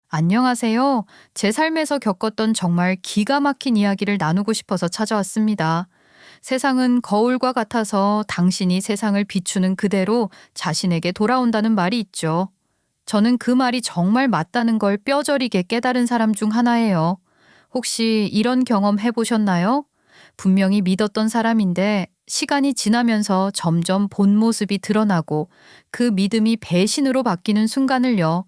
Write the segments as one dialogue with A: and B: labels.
A: 안녕하세요. 제 삶에서 겪었던 정말 기가 막힌 이야기를 나누고 싶어서 찾아왔습니다. 세상은 거울과 같아서 당신이 세상을 비추는 그대로 자신에게 돌아온다는 말이 있죠. 저는 그 말이 정말 맞다는 걸 뼈저리게 깨달은 사람 중 하나예요. 혹시 이런 경험 해보셨나요? 분명히 믿었던 사람인데 시간이 지나면서 점점 본 모습이 드러나고 그 믿음이 배신으로 바뀌는 순간을요.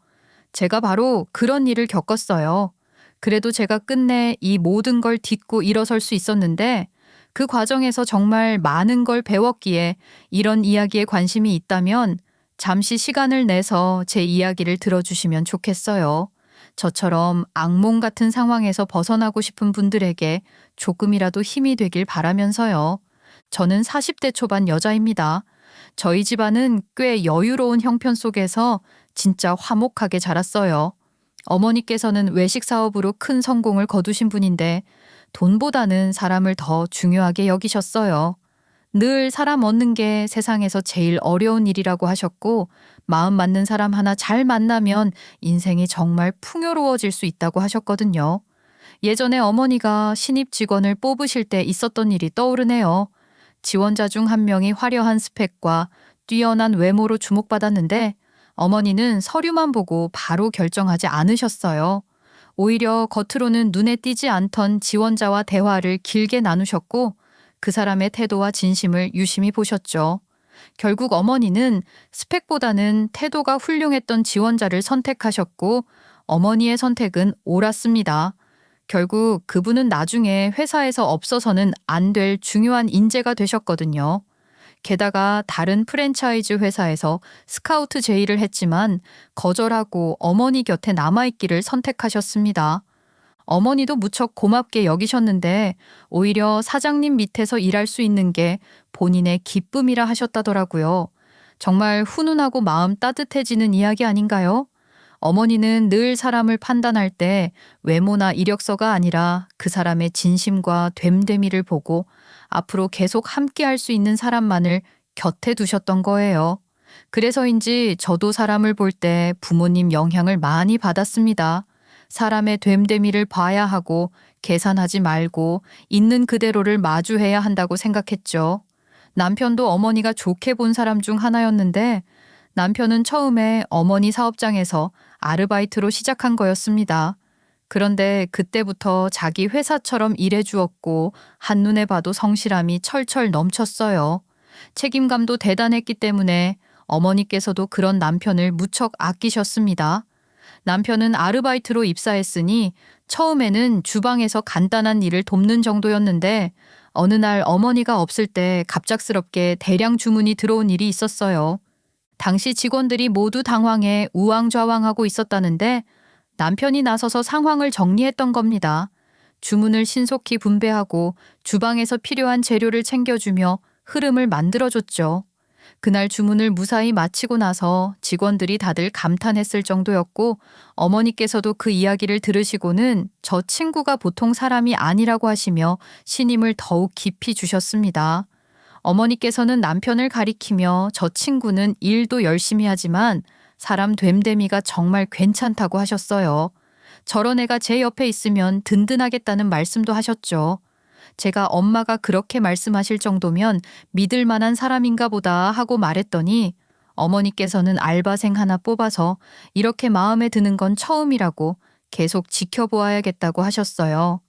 A: 제가 바로 그런 일을 겪었어요. 그래도 제가 끝내 이 모든 걸 딛고 일어설 수 있었는데 그 과정에서 정말 많은 걸 배웠기에 이런 이야기에 관심이 있다면 잠시 시간을 내서 제 이야기를 들어주시면 좋겠어요. 저처럼 악몽 같은 상황에서 벗어나고 싶은 분들에게 조금이라도 힘이 되길 바라면서요. 저는 40대 초반 여자입니다. 저희 집안은 꽤 여유로운 형편 속에서 진짜 화목하게 자랐어요. 어머니께서는 외식 사업으로 큰 성공을 거두신 분인데 돈보다는 사람을 더 중요하게 여기셨어요. 늘 사람 얻는 게 세상에서 제일 어려운 일이라고 하셨고 마음 맞는 사람 하나 잘 만나면 인생이 정말 풍요로워질 수 있다고 하셨거든요. 예전에 어머니가 신입 직원을 뽑으실 때 있었던 일이 떠오르네요. 지원자 중 한 명이 화려한 스펙과 뛰어난 외모로 주목받았는데 어머니는 서류만 보고 바로 결정하지 않으셨어요. 오히려 겉으로는 눈에 띄지 않던 지원자와 대화를 길게 나누셨고 그 사람의 태도와 진심을 유심히 보셨죠. 결국 어머니는 스펙보다는 태도가 훌륭했던 지원자를 선택하셨고 어머니의 선택은 옳았습니다. 결국 그분은 나중에 회사에서 없어서는 안 될 중요한 인재가 되셨거든요. 게다가 다른 프랜차이즈 회사에서 스카우트 제의를 했지만 거절하고 어머니 곁에 남아있기를 선택하셨습니다. 어머니도 무척 고맙게 여기셨는데 오히려 사장님 밑에서 일할 수 있는 게 본인의 기쁨이라 하셨다더라고요. 정말 훈훈하고 마음 따뜻해지는 이야기 아닌가요? 어머니는 늘 사람을 판단할 때 외모나 이력서가 아니라 그 사람의 진심과 됨됨이를 보고 앞으로 계속 함께 할 수 있는 사람만을 곁에 두셨던 거예요. 그래서인지 저도 사람을 볼 때 부모님 영향을 많이 받았습니다. 사람의 됨됨이를 봐야 하고 계산하지 말고 있는 그대로를 마주해야 한다고 생각했죠. 남편도 어머니가 좋게 본 사람 중 하나였는데 남편은 처음에 어머니 사업장에서 아르바이트로 시작한 거였습니다. 그런데 그때부터 자기 회사처럼 일해주었고 한눈에 봐도 성실함이 철철 넘쳤어요. 책임감도 대단했기 때문에 어머니께서도 그런 남편을 무척 아끼셨습니다. 남편은 아르바이트로 입사했으니 처음에는 주방에서 간단한 일을 돕는 정도였는데 어느 날 어머니가 없을 때 갑작스럽게 대량 주문이 들어온 일이 있었어요. 당시 직원들이 모두 당황해 우왕좌왕하고 있었다는데 남편이 나서서 상황을 정리했던 겁니다. 주문을 신속히 분배하고 주방에서 필요한 재료를 챙겨주며 흐름을 만들어줬죠. 그날 주문을 무사히 마치고 나서 직원들이 다들 감탄했을 정도였고 어머니께서도 그 이야기를 들으시고는 저 친구가 보통 사람이 아니라고 하시며 신임을 더욱 깊이 주셨습니다. 어머니께서는 남편을 가리키며 저 친구는 일도 열심히 하지만 사람 됨됨이가 정말 괜찮다고 하셨어요. 저런 애가 제 옆에 있으면 든든하겠다는 말씀도 하셨죠. 제가 엄마가 그렇게 말씀하실 정도면 믿을 만한 사람인가 보다 하고 말했더니 어머니께서는 알바생 하나 뽑아서 이렇게 마음에 드는 건 처음이라고 계속 지켜보아야겠다고 하셨어요.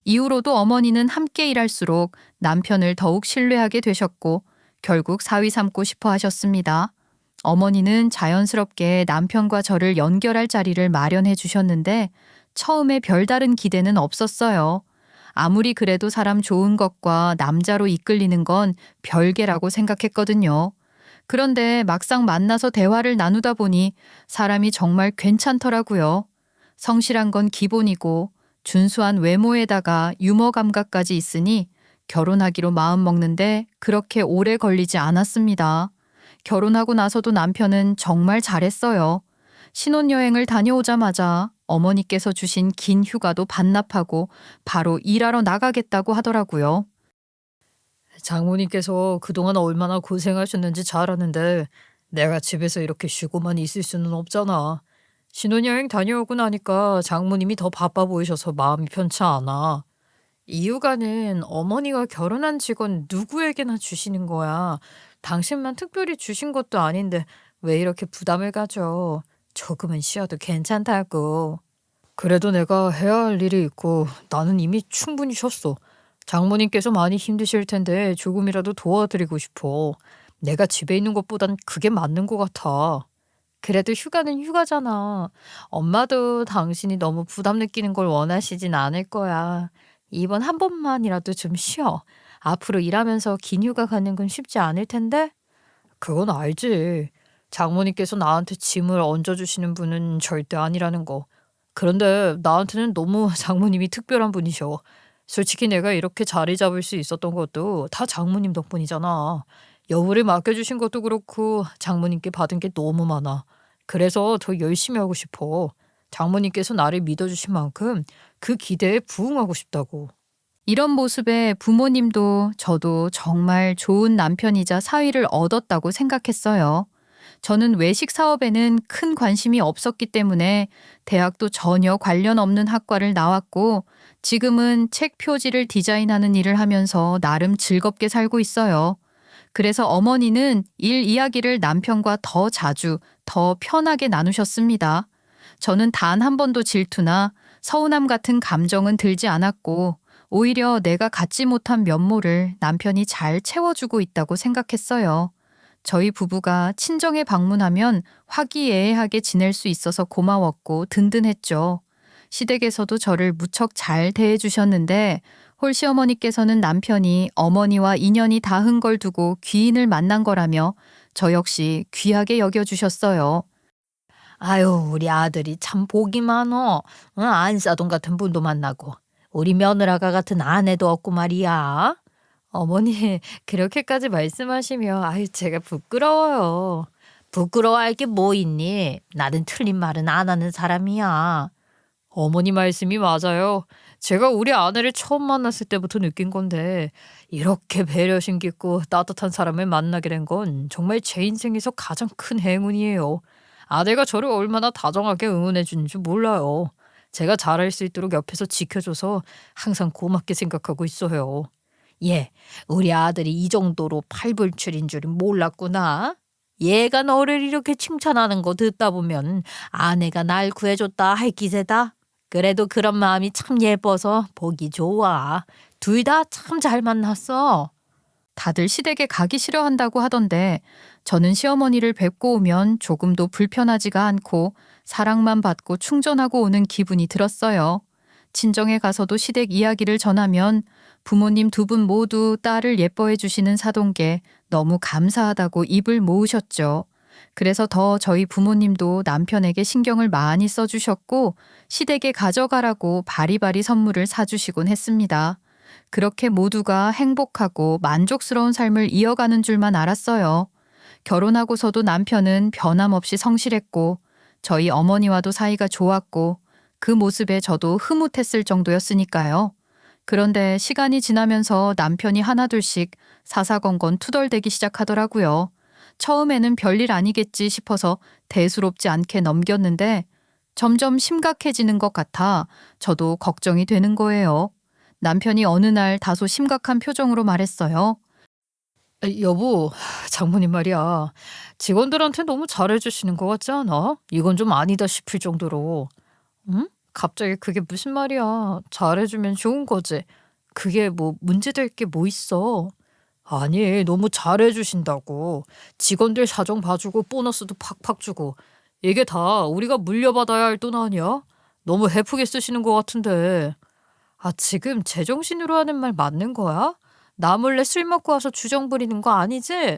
A: 이후로도 어머니는 함께 일할수록 남편을 더욱 신뢰하게 되셨고 결국 사위 삼고 싶어 하셨습니다. 어머니는 자연스럽게 남편과 저를 연결할 자리를 마련해 주셨는데 처음에 별다른 기대는 없었어요. 아무리 그래도 사람 좋은 것과 남자로 이끌리는 건 별개라고 생각했거든요. 그런데 막상 만나서 대화를 나누다 보니 사람이 정말 괜찮더라고요. 성실한 건 기본이고 준수한 외모에다가 유머 감각까지 있으니 결혼하기로 마음먹는데 그렇게 오래 걸리지 않았습니다. 결혼하고 나서도 남편은 정말 잘했어요. 신혼여행을 다녀오자마자 어머니께서 주신 긴 휴가도 반납하고 바로 일하러 나가겠다고 하더라고요. 장모님께서 그동안 얼마나 고생하셨는지 잘 아는데 내가 집에서 이렇게 쉬고만 있을 수는 없잖아. 신혼여행 다녀오고 나니까 장모님이 더 바빠 보이셔서 마음이 편치 않아. 이 휴가는 어머니가 결혼한 직원 누구에게나 주시는 거야. 당신만 특별히 주신 것도 아닌데 왜 이렇게 부담을 가져? 조금은 쉬어도 괜찮다고. 그래도 내가 해야 할 일이 있고 나는 이미 충분히 쉬었어. 장모님께서 많이 힘드실 텐데 조금이라도 도와드리고 싶어. 내가 집에 있는 것보단 그게 맞는 것 같아. 그래도 휴가는 휴가잖아. 엄마도 당신이 너무 부담 느끼는 걸 원하시진 않을 거야. 이번 한 번만이라도 좀 쉬어. 앞으로 일하면서 긴 휴가 가는 건 쉽지 않을 텐데? 그건 알지. 장모님께서 나한테 짐을 얹어주시는 분은 절대 아니라는 거. 그런데 나한테는 너무 장모님이 특별한 분이셔. 솔직히 내가 이렇게 자리 잡을 수 있었던 것도 다 장모님 덕분이잖아. 여부를 맡겨주신 것도 그렇고 장모님께 받은 게 너무 많아. 그래서 더 열심히 하고 싶어. 장모님께서 나를 믿어주신 만큼 그 기대에 부응하고 싶다고. 이런 모습에 부모님도 저도 정말 좋은 남편이자 사위를 얻었다고 생각했어요. 저는 외식 사업에는 큰 관심이 없었기 때문에 대학도 전혀 관련 없는 학과를 나왔고 지금은 책 표지를 디자인하는 일을 하면서 나름 즐겁게 살고 있어요. 그래서 어머니는 일 이야기를 남편과 더 자주, 더 편하게 나누셨습니다. 저는 단 한 번도 질투나 서운함 같은 감정은 들지 않았고 오히려 내가 갖지 못한 면모를 남편이 잘 채워주고 있다고 생각했어요. 저희 부부가 친정에 방문하면 화기애애하게 지낼 수 있어서 고마웠고 든든했죠. 시댁에서도 저를 무척 잘 대해주셨는데 홀시어머니께서는 남편이 어머니와 인연이 닿은 걸 두고 귀인을 만난 거라며 저 역시 귀하게 여겨주셨어요. 아유, 우리 아들이 참 복이 많어. 안사돈 같은 분도 만나고 우리 며느라가 같은 아내도 없고 말이야. 어머니, 그렇게까지 말씀하시며 아유 제가 부끄러워요. 부끄러워할 게 뭐 있니? 나는 틀린 말은 안 하는 사람이야. 어머니 말씀이 맞아요. 제가 우리 아내를 처음 만났을 때부터 느낀 건데 이렇게 배려심 깊고 따뜻한 사람을 만나게 된 건 정말 제 인생에서 가장 큰 행운이에요. 아내가 저를 얼마나 다정하게 응원해 주는지 몰라요. 제가 잘할 수 있도록 옆에서 지켜줘서 항상 고맙게 생각하고 있어요. 예, 우리 아들이 이 정도로 팔불출인 줄은 몰랐구나. 얘가 너를 이렇게 칭찬하는 거 듣다 보면 아내가 날 구해줬다 할 기세다. 그래도 그런 마음이 참 예뻐서 보기 좋아. 둘 다 참 잘 만났어. 다들 시댁에 가기 싫어한다고 하던데 저는 시어머니를 뵙고 오면 조금도 불편하지가 않고 사랑만 받고 충전하고 오는 기분이 들었어요. 친정에 가서도 시댁 이야기를 전하면 부모님 두 분 모두 딸을 예뻐해 주시는 사돈께 너무 감사하다고 입을 모으셨죠. 그래서 더 저희 부모님도 남편에게 신경을 많이 써주셨고 시댁에 가져가라고 바리바리 선물을 사주시곤 했습니다. 그렇게 모두가 행복하고 만족스러운 삶을 이어가는 줄만 알았어요. 결혼하고서도 남편은 변함없이 성실했고 저희 어머니와도 사이가 좋았고 그 모습에 저도 흐뭇했을 정도였으니까요. 그런데 시간이 지나면서 남편이 하나둘씩 사사건건 투덜대기 시작하더라고요. 처음에는 별일 아니겠지 싶어서 대수롭지 않게 넘겼는데 점점 심각해지는 것 같아 저도 걱정이 되는 거예요. 남편이 어느 날 다소 심각한 표정으로 말했어요. 여보, 장모님 말이야. 직원들한테 너무 잘해주시는 것 같지 않아? 이건 좀 아니다 싶을 정도로. 응? 갑자기 그게 무슨 말이야. 잘해주면 좋은 거지. 그게 뭐 문제될 게 뭐 있어. 아니, 너무 잘해주신다고. 직원들 사정 봐주고 보너스도 팍팍 주고. 이게 다 우리가 물려받아야 할 돈 아니야? 너무 헤프게 쓰시는 것 같은데. 아, 지금 제정신으로 하는 말 맞는 거야? 나 몰래 술 먹고 와서 주정 부리는 거 아니지?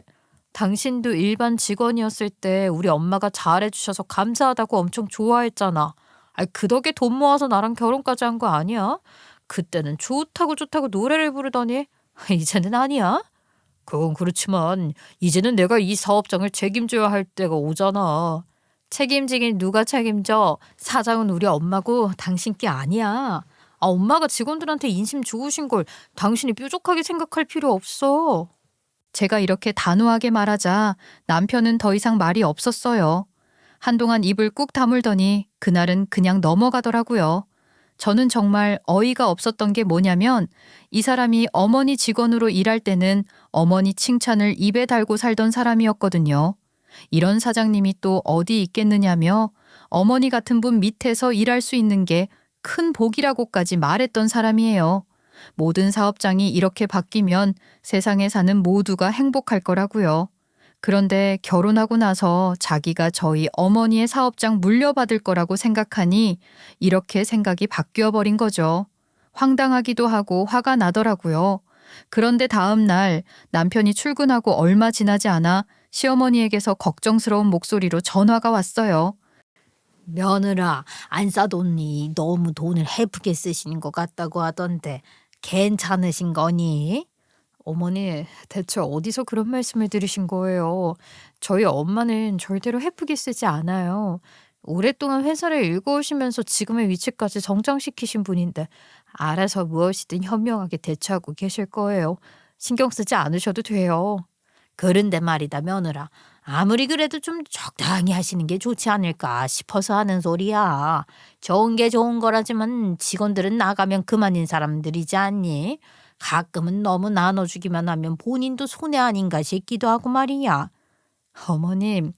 A: 당신도 일반 직원이었을 때 우리 엄마가 잘해주셔서 감사하다고 엄청 좋아했잖아. 아, 그 덕에 돈 모아서 나랑 결혼까지 한 거 아니야? 그때는 좋다고 좋다고 노래를 부르더니 이제는 아니야? 그건 그렇지만 이제는 내가 이 사업장을 책임져야 할 때가 오잖아. 책임지긴 누가 책임져? 사장은 우리 엄마고 당신 게 아니야. 아, 엄마가 직원들한테 인심 좋으신 걸 당신이 뾰족하게 생각할 필요 없어. 제가 이렇게 단호하게 말하자 남편은 더 이상 말이 없었어요. 한동안 입을 꾹 다물더니 그날은 그냥 넘어가더라고요. 저는 정말 어이가 없었던 게 뭐냐면 이 사람이 어머니 직원으로 일할 때는 어머니 칭찬을 입에 달고 살던 사람이었거든요. 이런 사장님이 또 어디 있겠느냐며 어머니 같은 분 밑에서 일할 수 있는 게 큰 복이라고까지 말했던 사람이에요. 모든 사업장이 이렇게 바뀌면 세상에 사는 모두가 행복할 거라고요. 그런데 결혼하고 나서 자기가 저희 어머니의 사업장 물려받을 거라고 생각하니 이렇게 생각이 바뀌어 버린 거죠. 황당하기도 하고 화가 나더라고요. 그런데 다음 날 남편이 출근하고 얼마 지나지 않아 시어머니에게서 걱정스러운 목소리로 전화가 왔어요.
B: 며느라, 안 싸돈니 너무 돈을 헤프게 쓰시는 것 같다고 하던데 괜찮으신 거니?
A: 어머니, 대체 어디서 그런 말씀을 들으신 거예요? 저희 엄마는 절대로 헤프게 쓰지 않아요. 오랫동안 회사를 일궈오시면서 지금의 위치까지 성장시키신 분인데 알아서 무엇이든 현명하게 대처하고 계실 거예요. 신경 쓰지 않으셔도 돼요.
B: 그런데 말이다, 며느라. 아무리 그래도 좀 적당히 하시는 게 좋지 않을까 싶어서 하는 소리야. 좋은 게 좋은 거라지만 직원들은 나가면 그만인 사람들이지 않니? 가끔은 너무 나눠주기만 하면 본인도 손해 아닌가 싶기도 하고 말이야.
A: 어머님,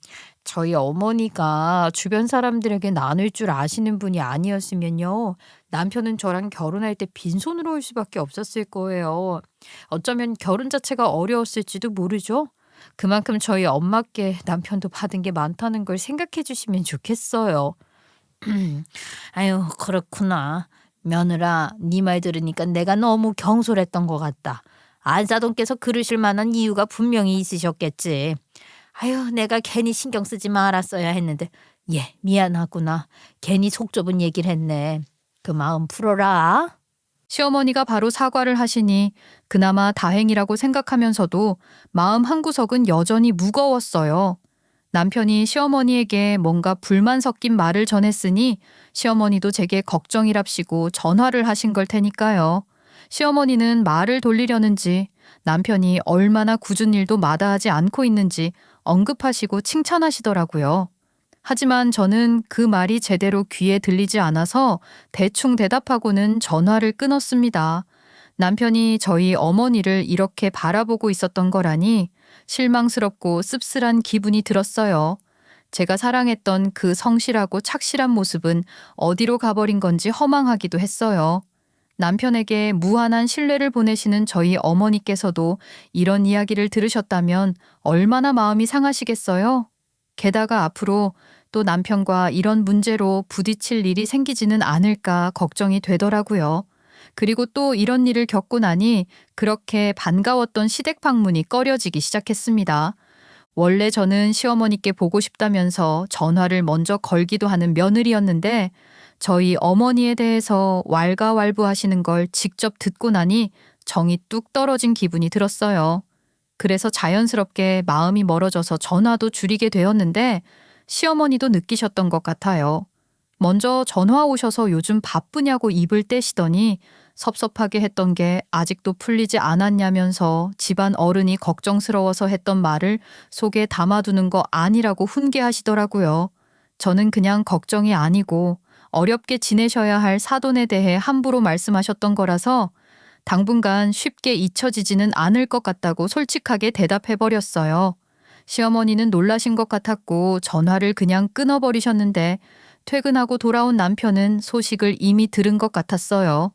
A: 저희 어머니가 주변 사람들에게 나눌 줄 아시는 분이 아니었으면요. 남편은 저랑 결혼할 때 빈손으로 올 수밖에 없었을 거예요. 어쩌면 결혼 자체가 어려웠을지도 모르죠. 그만큼 저희 엄마께 남편도 받은 게 많다는 걸 생각해 주시면 좋겠어요.
B: 아유, 그렇구나. 며느라, 네 말 들으니까 내가 너무 경솔했던 것 같다. 안사돈께서 그러실 만한 이유가 분명히 있으셨겠지. 아유, 내가 괜히 신경 쓰지 말았어야 했는데, 미안하구나. 괜히 속 좁은 얘기를 했네. 그 마음 풀어라.
A: 시어머니가 바로 사과를 하시니 그나마 다행이라고 생각하면서도 마음 한구석은 여전히 무거웠어요. 남편이 시어머니에게 뭔가 불만 섞인 말을 전했으니 시어머니도 제게 걱정이랍시고 전화를 하신 걸 테니까요. 시어머니는 말을 돌리려는지 남편이 얼마나 굳은 일도 마다하지 않고 있는지 언급하시고 칭찬하시더라고요. 하지만 저는 그 말이 제대로 귀에 들리지 않아서 대충 대답하고는 전화를 끊었습니다. 남편이 저희 어머니를 이렇게 바라보고 있었던 거라니 실망스럽고 씁쓸한 기분이 들었어요. 제가 사랑했던 그 성실하고 착실한 모습은 어디로 가버린 건지 허망하기도 했어요. 남편에게 무한한 신뢰를 보내시는 저희 어머니께서도 이런 이야기를 들으셨다면 얼마나 마음이 상하시겠어요? 게다가 앞으로 또 남편과 이런 문제로 부딪힐 일이 생기지는 않을까 걱정이 되더라고요. 그리고 또 이런 일을 겪고 나니 그렇게 반가웠던 시댁 방문이 꺼려지기 시작했습니다. 원래 저는 시어머니께 보고 싶다면서 전화를 먼저 걸기도 하는 며느리였는데 저희 어머니에 대해서 왈가왈부하시는 걸 직접 듣고 나니 정이 뚝 떨어진 기분이 들었어요. 그래서 자연스럽게 마음이 멀어져서 전화도 줄이게 되었는데 시어머니도 느끼셨던 것 같아요. 먼저 전화 오셔서 요즘 바쁘냐고 입을 떼시더니 섭섭하게 했던 게 아직도 풀리지 않았냐면서 집안 어른이 걱정스러워서 했던 말을 속에 담아두는 거 아니라고 훈계하시더라고요. 저는 그냥 걱정이 아니고 어렵게 지내셔야 할 사돈에 대해 함부로 말씀하셨던 거라서 당분간 쉽게 잊혀지지는 않을 것 같다고 솔직하게 대답해버렸어요. 시어머니는 놀라신 것 같았고 전화를 그냥 끊어버리셨는데 퇴근하고 돌아온 남편은 소식을 이미 들은 것 같았어요.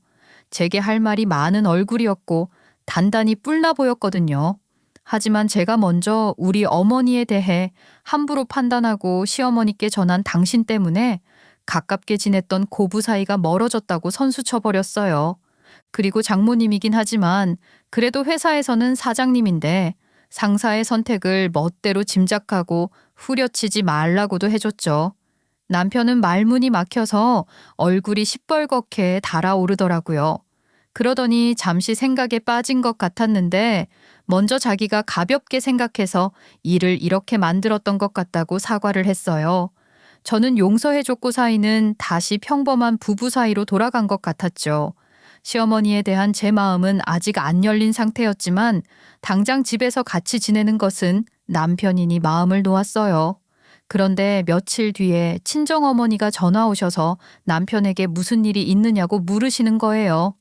A: 제게 할 말이 많은 얼굴이었고 단단히 뿔나 보였거든요. 하지만 제가 먼저 우리 어머니에 대해 함부로 판단하고 시어머니께 전한 당신 때문에 가깝게 지냈던 고부 사이가 멀어졌다고 선수쳐버렸어요. 그리고 장모님이긴 하지만 그래도 회사에서는 사장님인데 상사의 선택을 멋대로 짐작하고 후려치지 말라고도 해줬죠. 남편은 말문이 막혀서 얼굴이 시뻘겋게 달아오르더라고요. 그러더니 잠시 생각에 빠진 것 같았는데 먼저 자기가 가볍게 생각해서 일을 이렇게 만들었던 것 같다고 사과를 했어요. 저는 용서해줬고 사이는 다시 평범한 부부 사이로 돌아간 것 같았죠. 시어머니에 대한 제 마음은 아직 안 열린 상태였지만 당장 집에서 같이 지내는 것은 남편이니 마음을 놓았어요. 그런데 며칠 뒤에 친정어머니가 전화 오셔서 남편에게 무슨 일이 있느냐고 물으시는 거예요.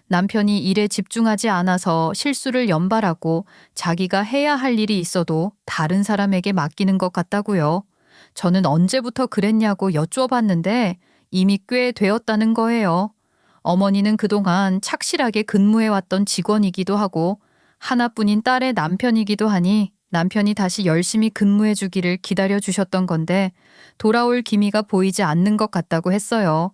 A: 남편이 일에 집중하지 않아서 실수를 연발하고 자기가 해야 할 일이 있어도 다른 사람에게 맡기는 것 같다고요. 저는 언제부터 그랬냐고 여쭈어봤는데 이미 꽤 되었다는 거예요. 어머니는 그동안 착실하게 근무해왔던 직원이기도 하고 하나뿐인 딸의 남편이기도 하니 남편이 다시 열심히 근무해 주기를 기다려 주셨던 건데 돌아올 기미가 보이지 않는 것 같다고 했어요.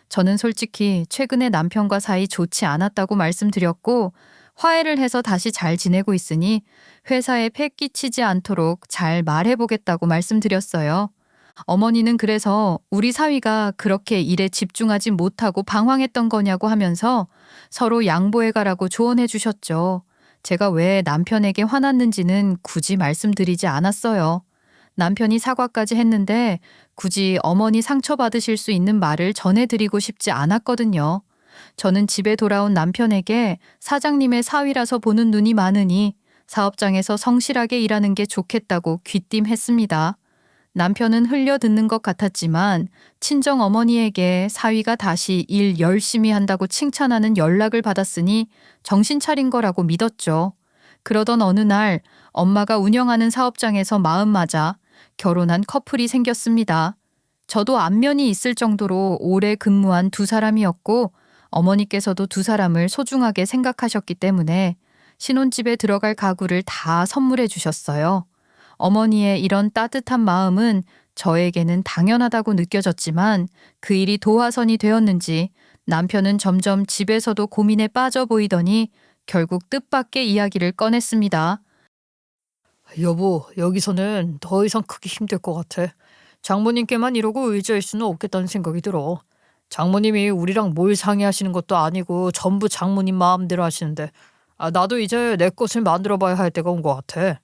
A: 저는 솔직히 최근에 남편과 사이 좋지 않았다고 말씀드렸고 화해를 해서 다시 잘 지내고 있으니 회사에 폐 끼치지 않도록 잘 말해보겠다고 말씀드렸어요. 어머니는 그래서 우리 사위가 그렇게 일에 집중하지 못하고 방황했던 거냐고 하면서 서로 양보해 가라고 조언해 주셨죠. 제가 왜 남편에게 화났는지는 굳이 말씀드리지 않았어요. 남편이 사과까지 했는데 굳이 어머니 상처받으실 수 있는 말을 전해드리고 싶지 않았거든요. 저는 집에 돌아온 남편에게 사장님의 사위라서 보는 눈이 많으니 사업장에서 성실하게 일하는 게 좋겠다고 귀띔했습니다. 남편은 흘려듣는 것 같았지만 친정 어머니에게 사위가 다시 일 열심히 한다고 칭찬하는 연락을 받았으니 정신 차린 거라고 믿었죠. 그러던 어느 날 엄마가 운영하는 사업장에서 마음 맞아 결혼한 커플이 생겼습니다. 저도 안면이 있을 정도로 오래 근무한 두 사람이었고 어머니께서도 두 사람을 소중하게 생각하셨기 때문에 신혼집에 들어갈 가구를 다 선물해 주셨어요. 어머니의 이런 따뜻한 마음은 저에게는 당연하다고 느껴졌지만 그 일이 도화선이 되었는지 남편은 점점 집에서도 고민에 빠져 보이더니 결국 뜻밖의 이야기를 꺼냈습니다.
C: 여보, 여기서는 더 이상 크기 힘들 것 같아. 장모님께만 이러고 의지할 수는 없겠다는 생각이 들어. 장모님이 우리랑 뭘 상의하시는 것도 아니고 전부 장모님 마음대로 하시는데 나도 이제 내 것을 만들어 봐야 할 때가 온 것 같아.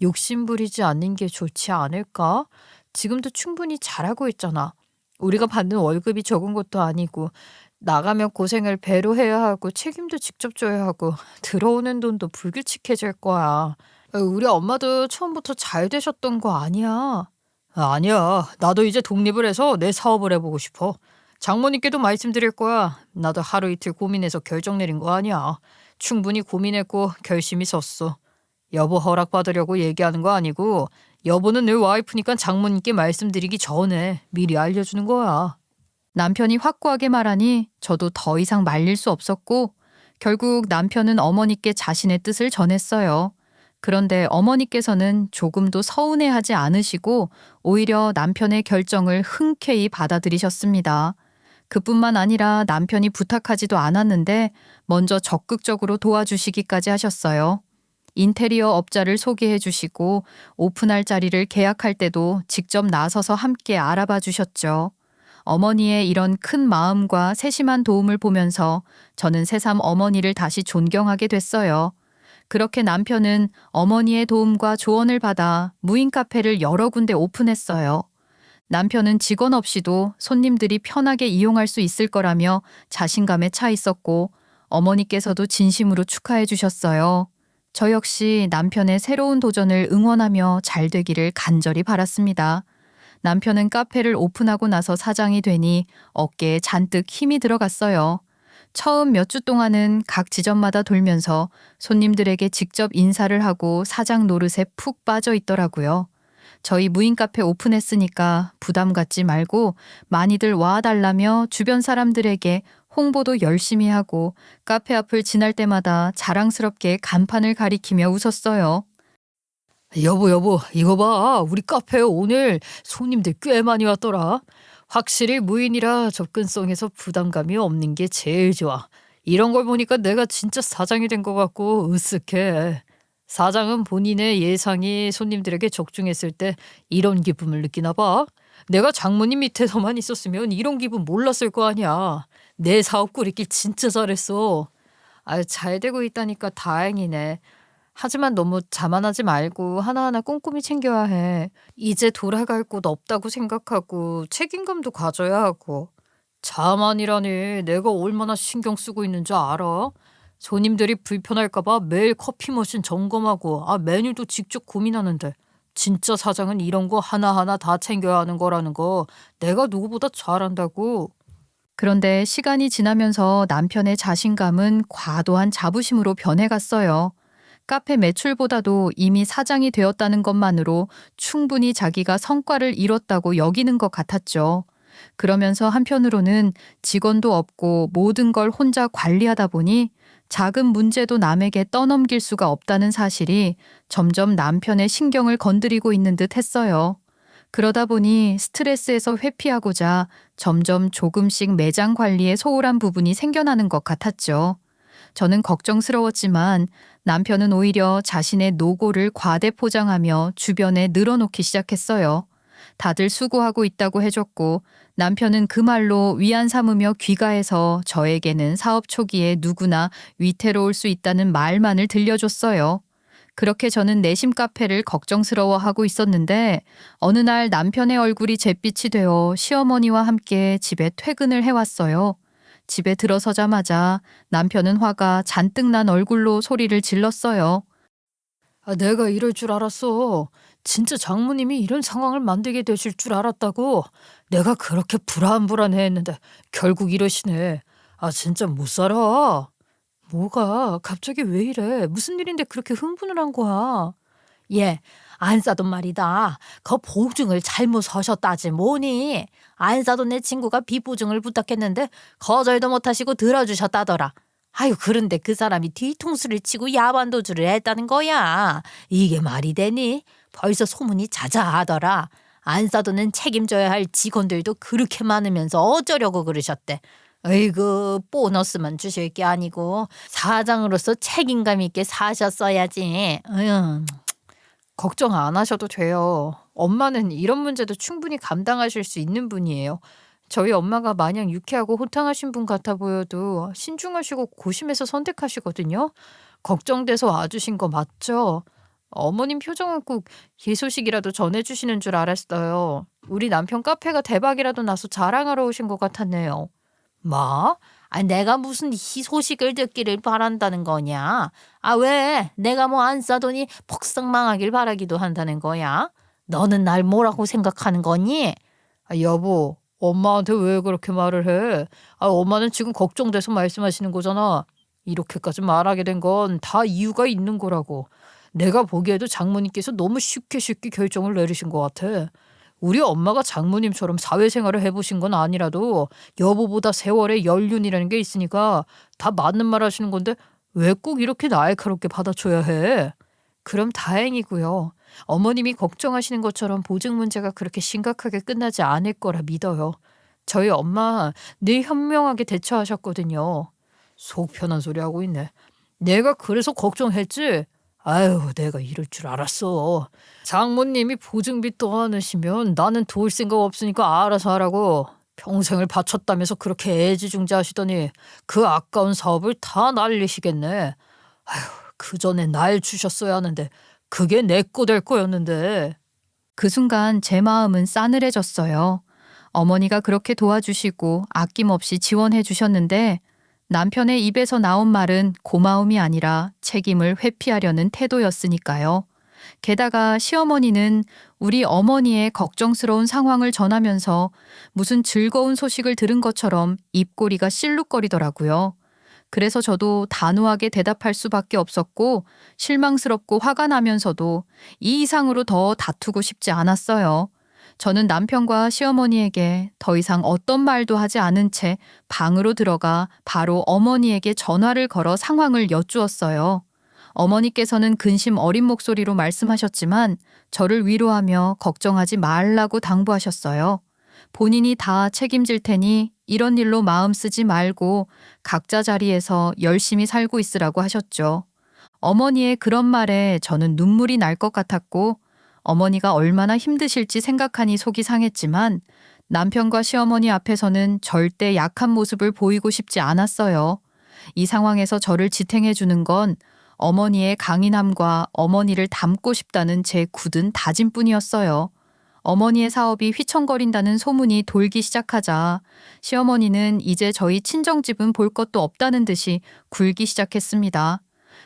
C: 욕심 부리지 않는 게 좋지 않을까? 지금도 충분히 잘하고 있잖아. 우리가 받는 월급이 적은 것도 아니고 나가면 고생을 배로 해야 하고 책임도 직접 져야 하고 들어오는 돈도 불규칙해질 거야. 우리 엄마도 처음부터 잘 되셨던 거 아니야? 아니야. 나도 이제 독립을 해서 내 사업을 해보고 싶어. 장모님께도 말씀드릴 거야. 나도 하루 이틀 고민해서 결정 내린 거 아니야. 충분히 고민했고 결심이 섰어. 여보 허락 받으려고 얘기하는 거 아니고 여보는 늘 와이프니까 장모님께 말씀드리기 전에 미리 알려주는 거야.
A: 남편이 확고하게 말하니 저도 더 이상 말릴 수 없었고 결국 남편은 어머니께 자신의 뜻을 전했어요. 그런데 어머니께서는 조금도 서운해하지 않으시고 오히려 남편의 결정을 흔쾌히 받아들이셨습니다. 그뿐만 아니라 남편이 부탁하지도 않았는데 먼저 적극적으로 도와주시기까지 하셨어요. 인테리어 업자를 소개해 주시고 오픈할 자리를 계약할 때도 직접 나서서 함께 알아봐 주셨죠. 어머니의 이런 큰 마음과 세심한 도움을 보면서 저는 새삼 어머니를 다시 존경하게 됐어요. 그렇게 남편은 어머니의 도움과 조언을 받아 무인 카페를 여러 군데 오픈했어요. 남편은 직원 없이도 손님들이 편하게 이용할 수 있을 거라며 자신감에 차 있었고 어머니께서도 진심으로 축하해 주셨어요. 저 역시 남편의 새로운 도전을 응원하며 잘 되기를 간절히 바랐습니다. 남편은 카페를 오픈하고 나서 사장이 되니 어깨에 잔뜩 힘이 들어갔어요. 처음 몇 주 동안은 각 지점마다 돌면서 손님들에게 직접 인사를 하고 사장 노릇에 푹 빠져 있더라고요. 저희 무인 카페 오픈했으니까 부담 갖지 말고 많이들 와달라며 주변 사람들에게 홍보도 열심히 하고 카페 앞을 지날 때마다 자랑스럽게 간판을 가리키며 웃었어요.
C: 여보, 이거 봐. 우리 카페에 오늘 손님들 꽤 많이 왔더라. 확실히 무인이라 접근성에서 부담감이 없는 게 제일 좋아. 이런 걸 보니까 내가 진짜 사장이 된 것 같고 으쓱해. 사장은 본인의 예상이 손님들에게 적중했을 때 이런 기쁨을 느끼나 봐. 내가 장모님 밑에서만 있었으면 이런 기분 몰랐을 거 아니야. 내 사업 꾸리길 진짜 잘했어. 잘 되고 있다니까 다행이네. 하지만 너무 자만하지 말고 하나하나 꼼꼼히 챙겨야 해. 이제 돌아갈 곳 없다고 생각하고 책임감도 가져야 하고. 자만이라니 내가 얼마나 신경 쓰고 있는 줄 알아? 손님들이 불편할까 봐 매일 커피 머신 점검하고 메뉴도 직접 고민하는데 진짜 사장은 이런 거 하나하나 다 챙겨야 하는 거라는 거 내가 누구보다 잘 안다고.
A: 그런데 시간이 지나면서 남편의 자신감은 과도한 자부심으로 변해갔어요. 카페 매출보다도 이미 사장이 되었다는 것만으로 충분히 자기가 성과를 이뤘다고 여기는 것 같았죠. 그러면서 한편으로는 직원도 없고 모든 걸 혼자 관리하다 보니 작은 문제도 남에게 떠넘길 수가 없다는 사실이 점점 남편의 신경을 건드리고 있는 듯 했어요. 그러다 보니 스트레스에서 회피하고자 점점 조금씩 매장 관리에 소홀한 부분이 생겨나는 것 같았죠. 저는 걱정스러웠지만 남편은 오히려 자신의 노고를 과대 포장하며 주변에 늘어놓기 시작했어요. 다들 수고하고 있다고 해줬고 남편은 그 말로 위안 삼으며 귀가해서 저에게는 사업 초기에 누구나 위태로울 수 있다는 말만을 들려줬어요. 그렇게 저는 내심 카페를 걱정스러워하고 있었는데 어느 날 남편의 얼굴이 잿빛이 되어 시어머니와 함께 집에 퇴근을 해왔어요. 집에 들어서자마자 남편은 화가 잔뜩 난 얼굴로 소리를 질렀어요.
C: 내가 이럴 줄 알았어. 진짜 장모님이 이런 상황을 만들게 되실 줄 알았다고. 내가 그렇게 불안불안해했는데 결국 이러시네. 진짜 못 살아. 뭐가 갑자기 왜 이래? 무슨 일인데 그렇게 흥분을 한 거야?
B: 예, 안 싸돈 말이다. 그 보증을 잘못 서셨다지 뭐니. 안 싸돈 내 친구가 비보증을 부탁했는데 거절도 못하시고 들어주셨다더라. 아유, 그런데 그 사람이 뒤통수를 치고 야반도주를 했다는 거야. 이게 말이 되니? 벌써 소문이 자자하더라. 안 싸돈은 책임져야 할 직원들도 그렇게 많으면서 어쩌려고 그러셨대. 에이구, 보너스만 주실 게 아니고 사장으로서 책임감 있게 사셨어야지.
C: 걱정 안 하셔도 돼요. 엄마는 이런 문제도 충분히 감당하실 수 있는 분이에요. 저희 엄마가 마냥 유쾌하고 호탕하신 분 같아 보여도 신중하시고 고심해서 선택하시거든요. 걱정돼서 와주신 거 맞죠? 어머님 표정은 꼭 이 소식이라도 전해주시는 줄 알았어요. 우리 남편 카페가 대박이라도 나서 자랑하러 오신 것 같았네요.
B: 뭐? 내가 무슨 이 소식을 듣기를 바란다는 거냐? 왜? 내가 뭐 안 싸더니 폭삭 망하길 바라기도 한다는 거야? 너는 날 뭐라고 생각하는 거니?
C: 여보, 엄마한테 왜 그렇게 말을 해? 엄마는 지금 걱정돼서 말씀하시는 거잖아. 이렇게까지 말하게 된 건 다 이유가 있는 거라고. 내가 보기에도 장모님께서 너무 쉽게 결정을 내리신 것 같아. 우리 엄마가 장모님처럼 사회생활을 해보신 건 아니라도 여보보다 세월의 연륜이라는 게 있으니까 다 맞는 말 하시는 건데 왜 꼭 이렇게 날카롭게 받아줘야 해? 그럼 다행이고요. 어머님이 걱정하시는 것처럼 보증 문제가 그렇게 심각하게 끝나지 않을 거라 믿어요. 저희 엄마 늘 현명하게 대처하셨거든요. 속 편한 소리 하고 있네. 내가 그래서 걱정했지? 내가 이럴 줄 알았어. 장모님이 보증비 떠안으시면 나는 도울 생각 없으니까 알아서 하라고. 평생을 바쳤다면서 그렇게 애지중지하시더니 그 아까운 사업을 다 날리시겠네. 그 전에 날 주셨어야 하는데 그게 내 거 될 거였는데.
A: 그 순간 제 마음은 싸늘해졌어요. 어머니가 그렇게 도와주시고 아낌없이 지원해 주셨는데 남편의 입에서 나온 말은 고마움이 아니라 책임을 회피하려는 태도였으니까요. 게다가 시어머니는 우리 어머니의 걱정스러운 상황을 전하면서 무슨 즐거운 소식을 들은 것처럼 입꼬리가 실룩거리더라고요. 그래서 저도 단호하게 대답할 수밖에 없었고 실망스럽고 화가 나면서도 이 이상으로 더 다투고 싶지 않았어요. 저는 남편과 시어머니에게 더 이상 어떤 말도 하지 않은 채 방으로 들어가 바로 어머니에게 전화를 걸어 상황을 여쭈었어요. 어머니께서는 근심 어린 목소리로 말씀하셨지만 저를 위로하며 걱정하지 말라고 당부하셨어요. 본인이 다 책임질 테니 이런 일로 마음 쓰지 말고 각자 자리에서 열심히 살고 있으라고 하셨죠. 어머니의 그런 말에 저는 눈물이 날 것 같았고 어머니가 얼마나 힘드실지 생각하니 속이 상했지만 남편과 시어머니 앞에서는 절대 약한 모습을 보이고 싶지 않았어요. 이 상황에서 저를 지탱해 주는 건 어머니의 강인함과 어머니를 닮고 싶다는 제 굳은 다짐뿐이었어요. 어머니의 사업이 휘청거린다는 소문이 돌기 시작하자 시어머니는 이제 저희 친정집은 볼 것도 없다는 듯이 굴기 시작했습니다.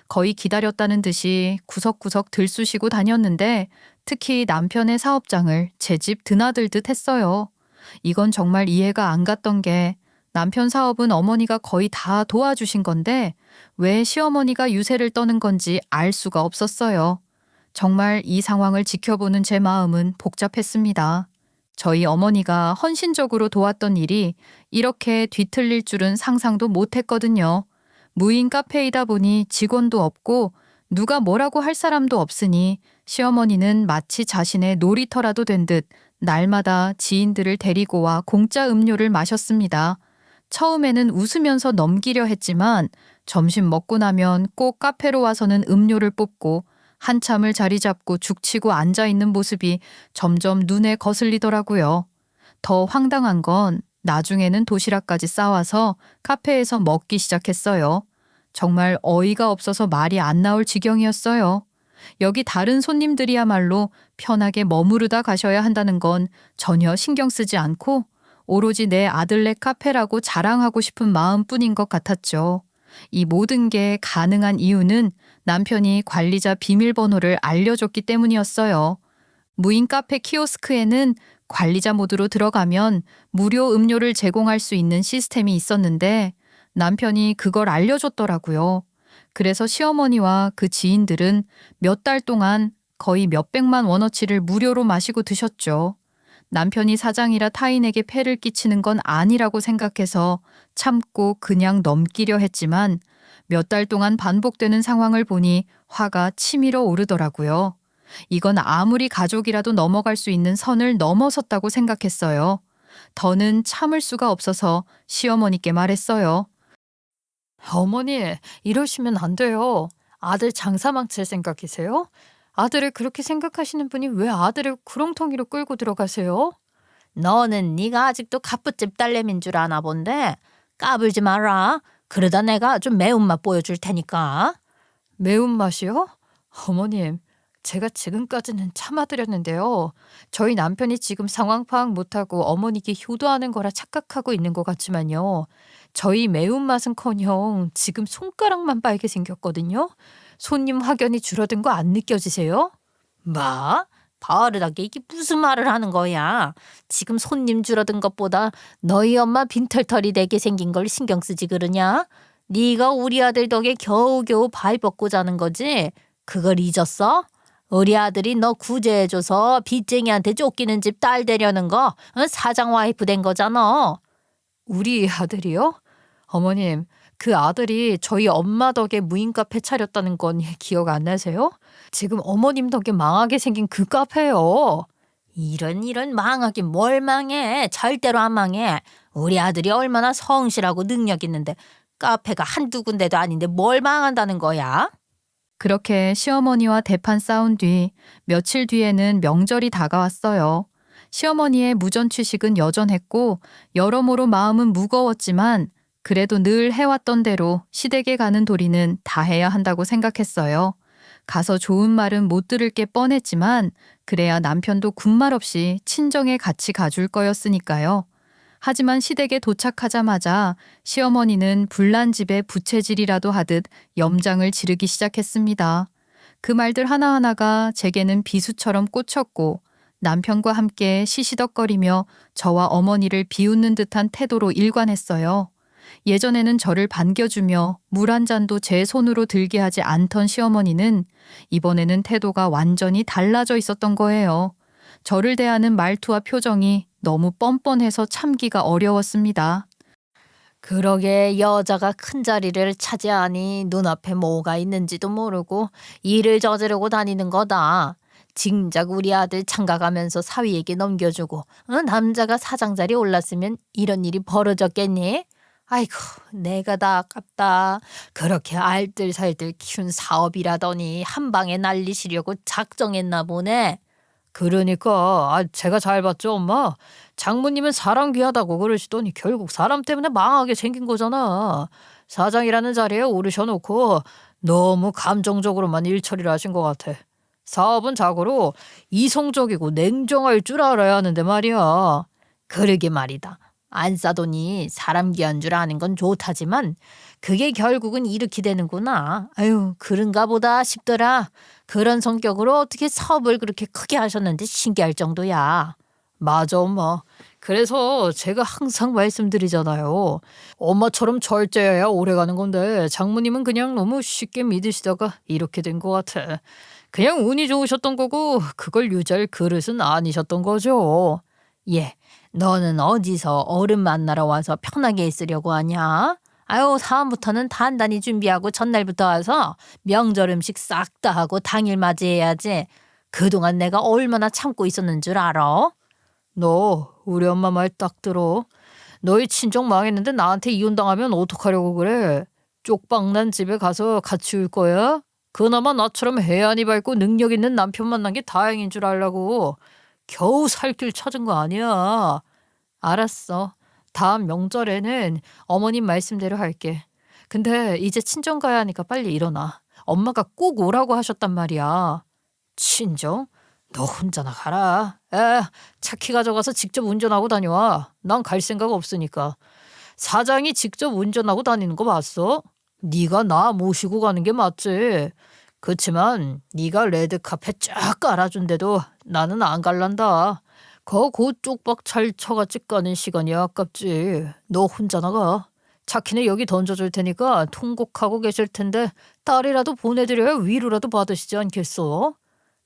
A: 거의 기다렸다는 듯이 구석구석 들쑤시고 다녔는데 특히 남편의 사업장을 제 집 드나들듯 했어요. 이건 정말 이해가 안 갔던 게 남편 사업은 어머니가 거의 다 도와주신 건데 왜 시어머니가 유세를 떠는 건지 알 수가 없었어요. 정말 이 상황을 지켜보는 제 마음은 복잡했습니다. 저희 어머니가 헌신적으로 도왔던 일이 이렇게 뒤틀릴 줄은 상상도 못했거든요. 무인 카페이다 보니 직원도 없고 누가 뭐라고 할 사람도 없으니 시어머니는 마치 자신의 놀이터라도 된 듯 날마다 지인들을 데리고 와 공짜 음료를 마셨습니다. 처음에는 웃으면서 넘기려 했지만 점심 먹고 나면 꼭 카페로 와서는 음료를 뽑고 한참을 자리 잡고 죽치고 앉아 있는 모습이 점점 눈에 거슬리더라고요. 더 황당한 건 나중에는 도시락까지 싸와서 카페에서 먹기 시작했어요. 정말 어이가 없어서 말이 안 나올 지경이었어요. 여기 다른 손님들이야말로 편하게 머무르다 가셔야 한다는 건 전혀 신경 쓰지 않고 오로지 내 아들네 카페라고 자랑하고 싶은 마음뿐인 것 같았죠. 이 모든 게 가능한 이유는 남편이 관리자 비밀번호를 알려줬기 때문이었어요. 무인 카페 키오스크에는 관리자 모드로 들어가면 무료 음료를 제공할 수 있는 시스템이 있었는데 남편이 그걸 알려줬더라고요. 그래서 시어머니와 그 지인들은 몇 달 동안 거의 몇백만 원어치를 무료로 마시고 드셨죠. 남편이 사장이라 타인에게 폐를 끼치는 건 아니라고 생각해서 참고 그냥 넘기려 했지만 몇 달 동안 반복되는 상황을 보니 화가 치밀어 오르더라고요. 이건 아무리 가족이라도 넘어갈 수 있는 선을 넘어섰다고 생각했어요. 더는 참을 수가 없어서 시어머니께 말했어요.
C: 어머니, 이러시면 안 돼요. 아들 장사 망칠 생각이세요? 아들을 그렇게 생각하시는 분이 왜 아들을 구렁텅이로 끌고 들어가세요?
B: 너는 네가 아직도 갑부집 딸내미인 줄 아나 본데 까불지 마라. 그러다 내가 좀 매운맛 보여줄 테니까.
C: 매운맛이요? 어머님, 제가 지금까지는 참아드렸는데요. 저희 남편이 지금 상황 파악 못하고 어머니께 효도하는 거라 착각하고 있는 것 같지만요. 저희 매운맛은커녕 지금 손가락만 빨개 생겼거든요. 손님 확연히 줄어든 거 안 느껴지세요?
B: 뭐? 버릇하게 이게 무슨 말을 하는 거야. 지금 손님 줄어든 것보다 너희 엄마 빈털털이 되게 생긴 걸 신경 쓰지 그러냐? 네가 우리 아들 덕에 겨우겨우 바위 벗고 자는 거지? 그걸 잊었어? 우리 아들이 너 구제해줘서 빚쟁이한테 쫓기는 집 딸 되려는 거 사장 와이프 된 거잖아.
C: 우리 아들이요? 어머님, 그 아들이 저희 엄마 덕에 무인 카페 차렸다는 건 기억 안 나세요? 지금 어머님 덕에 망하게 생긴 그 카페요.
B: 이런 망하긴 뭘 망해. 절대로 안 망해. 우리 아들이 얼마나 성실하고 능력 있는데 카페가 한두 군데도 아닌데 뭘 망한다는 거야?
A: 그렇게 시어머니와 대판 싸운 뒤 며칠 뒤에는 명절이 다가왔어요. 시어머니의 무전취식은 여전했고 여러모로 마음은 무거웠지만 그래도 늘 해왔던 대로 시댁에 가는 도리는 다 해야 한다고 생각했어요. 가서 좋은 말은 못 들을 게 뻔했지만 그래야 남편도 군말 없이 친정에 같이 가줄 거였으니까요. 하지만 시댁에 도착하자마자 시어머니는 불난 집에 부채질이라도 하듯 염장을 지르기 시작했습니다. 그 말들 하나하나가 제게는 비수처럼 꽂혔고 남편과 함께 시시덕거리며 저와 어머니를 비웃는 듯한 태도로 일관했어요. 예전에는 저를 반겨주며 물 한 잔도 제 손으로 들게 하지 않던 시어머니는 이번에는 태도가 완전히 달라져 있었던 거예요. 저를 대하는 말투와 표정이 너무 뻔뻔해서 참기가 어려웠습니다.
B: 그러게 여자가 큰 자리를 차지하니 눈앞에 뭐가 있는지도 모르고 일을 저지르고 다니는 거다. 진작 우리 아들 장가가면서 사위에게 넘겨주고 남자가 사장 자리 올랐으면 이런 일이 벌어졌겠니? 아이고 내가 다 아깝다. 그렇게 알뜰살뜰 키운 사업이라더니 한 방에 날리시려고 작정했나 보네.
C: 그러니까 제가 잘 봤죠, 엄마? 장모님은 사람 귀하다고 그러시더니 결국 사람 때문에 망하게 생긴 거잖아. 사장이라는 자리에 오르셔놓고 너무 감정적으로만 일 처리를 하신 것 같아. 사업은 자고로 이성적이고 냉정할 줄 알아야 하는데 말이야.
B: 그러게 말이다. 안 싸더니 사람 귀한 줄 아는 건 좋다지만 그게 결국은 이렇게 되는구나. 아유, 그런가 보다 싶더라. 그런 성격으로 어떻게 사업을 그렇게 크게 하셨는지 신기할 정도야.
C: 맞아, 엄마. 그래서 제가 항상 말씀드리잖아요. 엄마처럼 절제해야 오래 가는 건데 장모님은 그냥 너무 쉽게 믿으시다가 이렇게 된 것 같아. 그냥 운이 좋으셨던 거고 그걸 유지할 그릇은 아니셨던 거죠.
B: 예, 너는 어디서 어른 만나러 와서 편하게 있으려고 하냐? 아유, 다음부터는 단단히 준비하고 전날부터 와서 명절 음식 싹 다 하고 당일 맞이해야지. 그동안 내가 얼마나 참고 있었는 줄 알아?
C: 너 우리 엄마 말 딱 들어. 너희 친정 망했는데 나한테 이혼당하면 어떡하려고 그래? 쪽방난 집에 가서 같이 울 거야? 그나마 나처럼 해안이 밝고 능력 있는 남편 만난 게 다행인 줄 알라고. 겨우 살 길 찾은 거 아니야. 알았어. 다음 명절에는 어머님 말씀대로 할게. 근데 이제 친정 가야 하니까 빨리 일어나. 엄마가 꼭 오라고 하셨단 말이야. 친정? 너 혼자나 가라. 차키 가져가서 직접 운전하고 다녀와. 난 갈 생각 없으니까. 사장이 직접 운전하고 다니는 거 봤어? 네가 나 모시고 가는 게 맞지. 그치만 네가 레드카펫 쫙 깔아준데도 나는 안 갈란다. 곧 쪽박 잘 쳐같이 까는 시간이 아깝지. 너 혼자 나가. 차키는 여기 던져줄 테니까 통곡하고 계실 텐데 딸이라도 보내드려야 위로라도 받으시지 않겠어?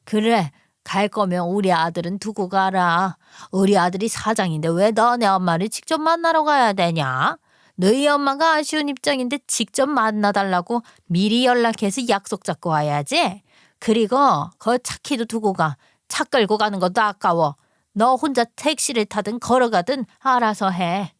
B: 그래, 갈 거면 우리 아들은 두고 가라. 우리 아들이 사장인데 왜 너네 엄마를 직접 만나러 가야 되냐? 너희 엄마가 아쉬운 입장인데 직접 만나달라고 미리 연락해서 약속 잡고 와야지. 그리고 그 차키도 두고 가. 차 끌고 가는 것도 아까워. 너 혼자 택시를 타든 걸어가든 알아서 해.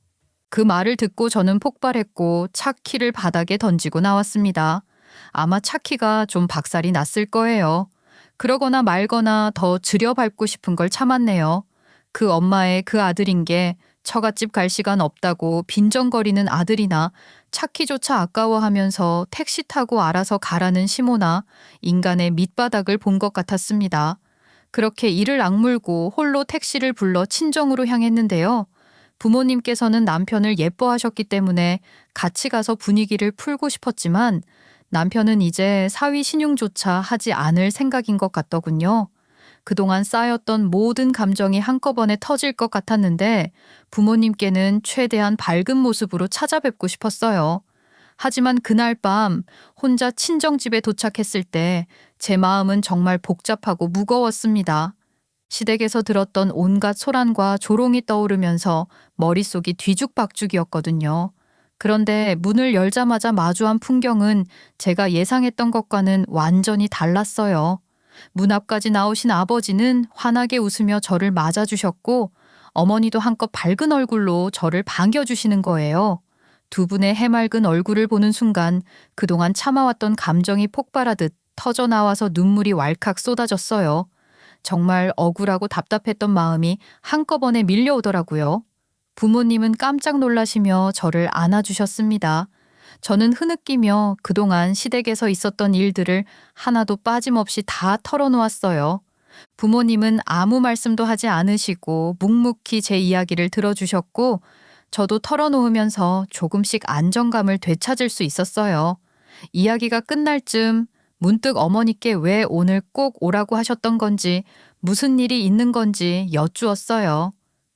A: 그 말을 듣고 저는 폭발했고 차키를 바닥에 던지고 나왔습니다. 아마 차키가 좀 박살이 났을 거예요. 그러거나 말거나 더 들여밟고 싶은 걸 참았네요. 그 엄마의 그 아들인 게 처갓집 갈 시간 없다고 빈정거리는 아들이나 차키조차 아까워하면서 택시 타고 알아서 가라는 시모나 인간의 밑바닥을 본 것 같았습니다. 그렇게 이를 악물고 홀로 택시를 불러 친정으로 향했는데요. 부모님께서는 남편을 예뻐하셨기 때문에 같이 가서 분위기를 풀고 싶었지만 남편은 이제 사위 신용조차 하지 않을 생각인 것 같더군요. 그동안 쌓였던 모든 감정이 한꺼번에 터질 것 같았는데 부모님께는 최대한 밝은 모습으로 찾아뵙고 싶었어요. 하지만 그날 밤 혼자 친정집에 도착했을 때 제 마음은 정말 복잡하고 무거웠습니다. 시댁에서 들었던 온갖 소란과 조롱이 떠오르면서 머릿속이 뒤죽박죽이었거든요. 그런데 문을 열자마자 마주한 풍경은 제가 예상했던 것과는 완전히 달랐어요. 문 앞까지 나오신 아버지는 환하게 웃으며 저를 맞아주셨고 어머니도 한껏 밝은 얼굴로 저를 반겨주시는 거예요. 두 분의 해맑은 얼굴을 보는 순간 그동안 참아왔던 감정이 폭발하듯 터져나와서 눈물이 왈칵 쏟아졌어요. 정말 억울하고 답답했던 마음이 한꺼번에 밀려오더라고요. 부모님은 깜짝 놀라시며 저를 안아주셨습니다. 저는 흐느끼며 그동안 시댁에서 있었던 일들을 하나도 빠짐없이 다 털어놓았어요. 부모님은 아무 말씀도 하지 않으시고 묵묵히 제 이야기를 들어주셨고 저도 털어놓으면서 조금씩 안정감을 되찾을 수 있었어요. 이야기가 끝날 쯤 문득 어머니께 왜 오늘 꼭 오라고 하셨던 건지 무슨 일이 있는 건지 여쭈었어요.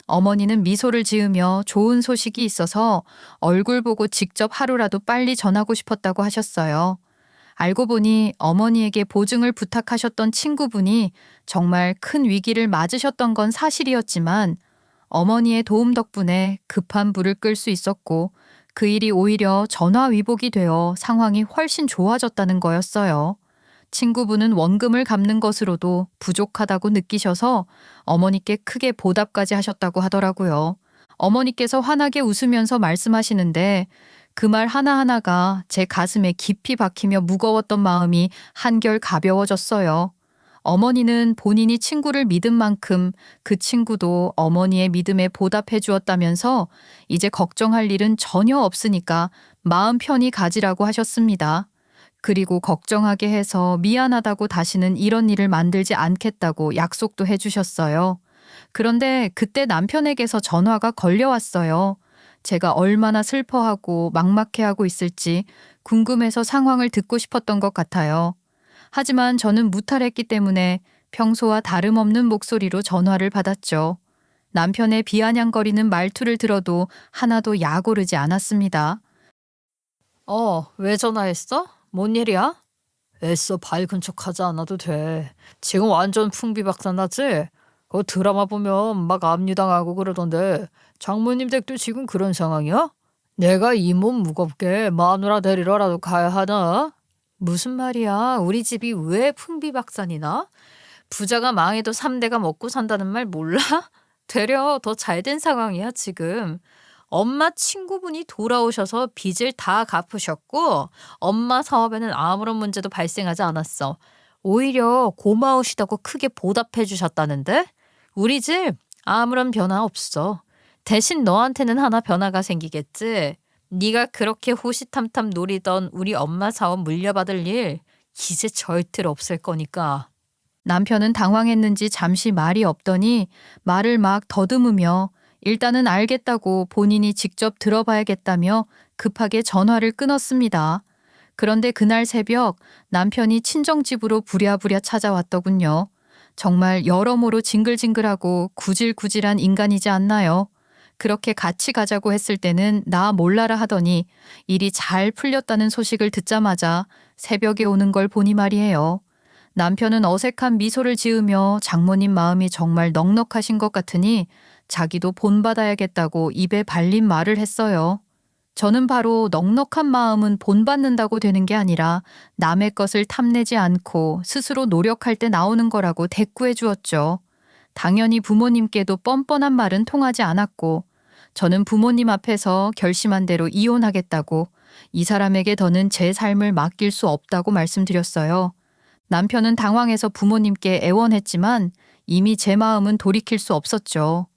A: 어머니는 미소를 지으며 좋은 소식이 있어서 얼굴 보고 직접 하루라도 빨리 전하고 싶었다고 하셨어요. 알고 보니 어머니에게 보증을 부탁하셨던 친구분이 정말 큰 위기를 맞으셨던 건 사실이었지만 어머니의 도움 덕분에 급한 불을 끌 수 있었고 그 일이 오히려 전화위복이 되어 상황이 훨씬 좋아졌다는 거였어요. 친구분은 원금을 갚는 것으로도 부족하다고 느끼셔서 어머니께 크게 보답까지 하셨다고 하더라고요. 어머니께서 환하게 웃으면서 말씀하시는데 그 말 하나하나가 제 가슴에 깊이 박히며 무거웠던 마음이 한결 가벼워졌어요. 어머니는 본인이 친구를 믿은 만큼 그 친구도 어머니의 믿음에 보답해 주었다면서 이제 걱정할 일은 전혀 없으니까 마음 편히 가지라고 하셨습니다. 그리고 걱정하게 해서 미안하다고 다시는 이런 일을 만들지 않겠다고 약속도 해주셨어요. 그런데 그때 남편에게서 전화가 걸려왔어요. 제가 얼마나 슬퍼하고 막막해하고 있을지 궁금해서 상황을 듣고 싶었던 것 같아요. 하지만 저는 무탈했기 때문에 평소와 다름없는 목소리로 전화를 받았죠. 남편의 비아냥거리는 말투를 들어도 하나도 야고르지 않았습니다.
C: 왜 전화했어? 뭔 일이야? 애써 밝은 척 하지 않아도 돼. 지금 완전 풍비박산나지? 그 드라마 보면 막 압류당하고 그러던데 장모님 댁도 지금 그런 상황이야? 내가 이 몸 무겁게 마누라 데리러라도 가야 하나?
B: 무슨 말이야? 우리 집이 왜 풍비박산이나? 부자가 망해도 3대가 먹고 산다는 말 몰라? 되려 더 잘된 상황이야 지금. 엄마 친구분이 돌아오셔서 빚을 다 갚으셨고 엄마 사업에는 아무런 문제도 발생하지 않았어. 오히려 고마우시다고 크게 보답해 주셨다는데? 우리 집 아무런 변화 없어. 대신 너한테는 하나 변화가 생기겠지. 네가 그렇게 호시탐탐 노리던 우리 엄마 사업 물려받을 일 이제 절대로 없을 거니까.
A: 남편은 당황했는지 잠시 말이 없더니 말을 막 더듬으며 일단은 알겠다고 본인이 직접 들어봐야겠다며 급하게 전화를 끊었습니다. 그런데 그날 새벽 남편이 친정집으로 부랴부랴 찾아왔더군요. 정말 여러모로 징글징글하고 구질구질한 인간이지 않나요? 그렇게 같이 가자고 했을 때는 나 몰라라 하더니 일이 잘 풀렸다는 소식을 듣자마자 새벽에 오는 걸 보니 말이에요. 남편은 어색한 미소를 지으며 장모님 마음이 정말 넉넉하신 것 같으니 자기도 본받아야겠다고 입에 발린 말을 했어요. 저는 바로 넉넉한 마음은 본받는다고 되는 게 아니라 남의 것을 탐내지 않고 스스로 노력할 때 나오는 거라고 대꾸해 주었죠. 당연히 부모님께도 뻔뻔한 말은 통하지 않았고 저는 부모님 앞에서 결심한 대로 이혼하겠다고 이 사람에게 더는 제 삶을 맡길 수 없다고 말씀드렸어요. 남편은 당황해서 부모님께 애원했지만 이미 제 마음은 돌이킬 수 없었죠.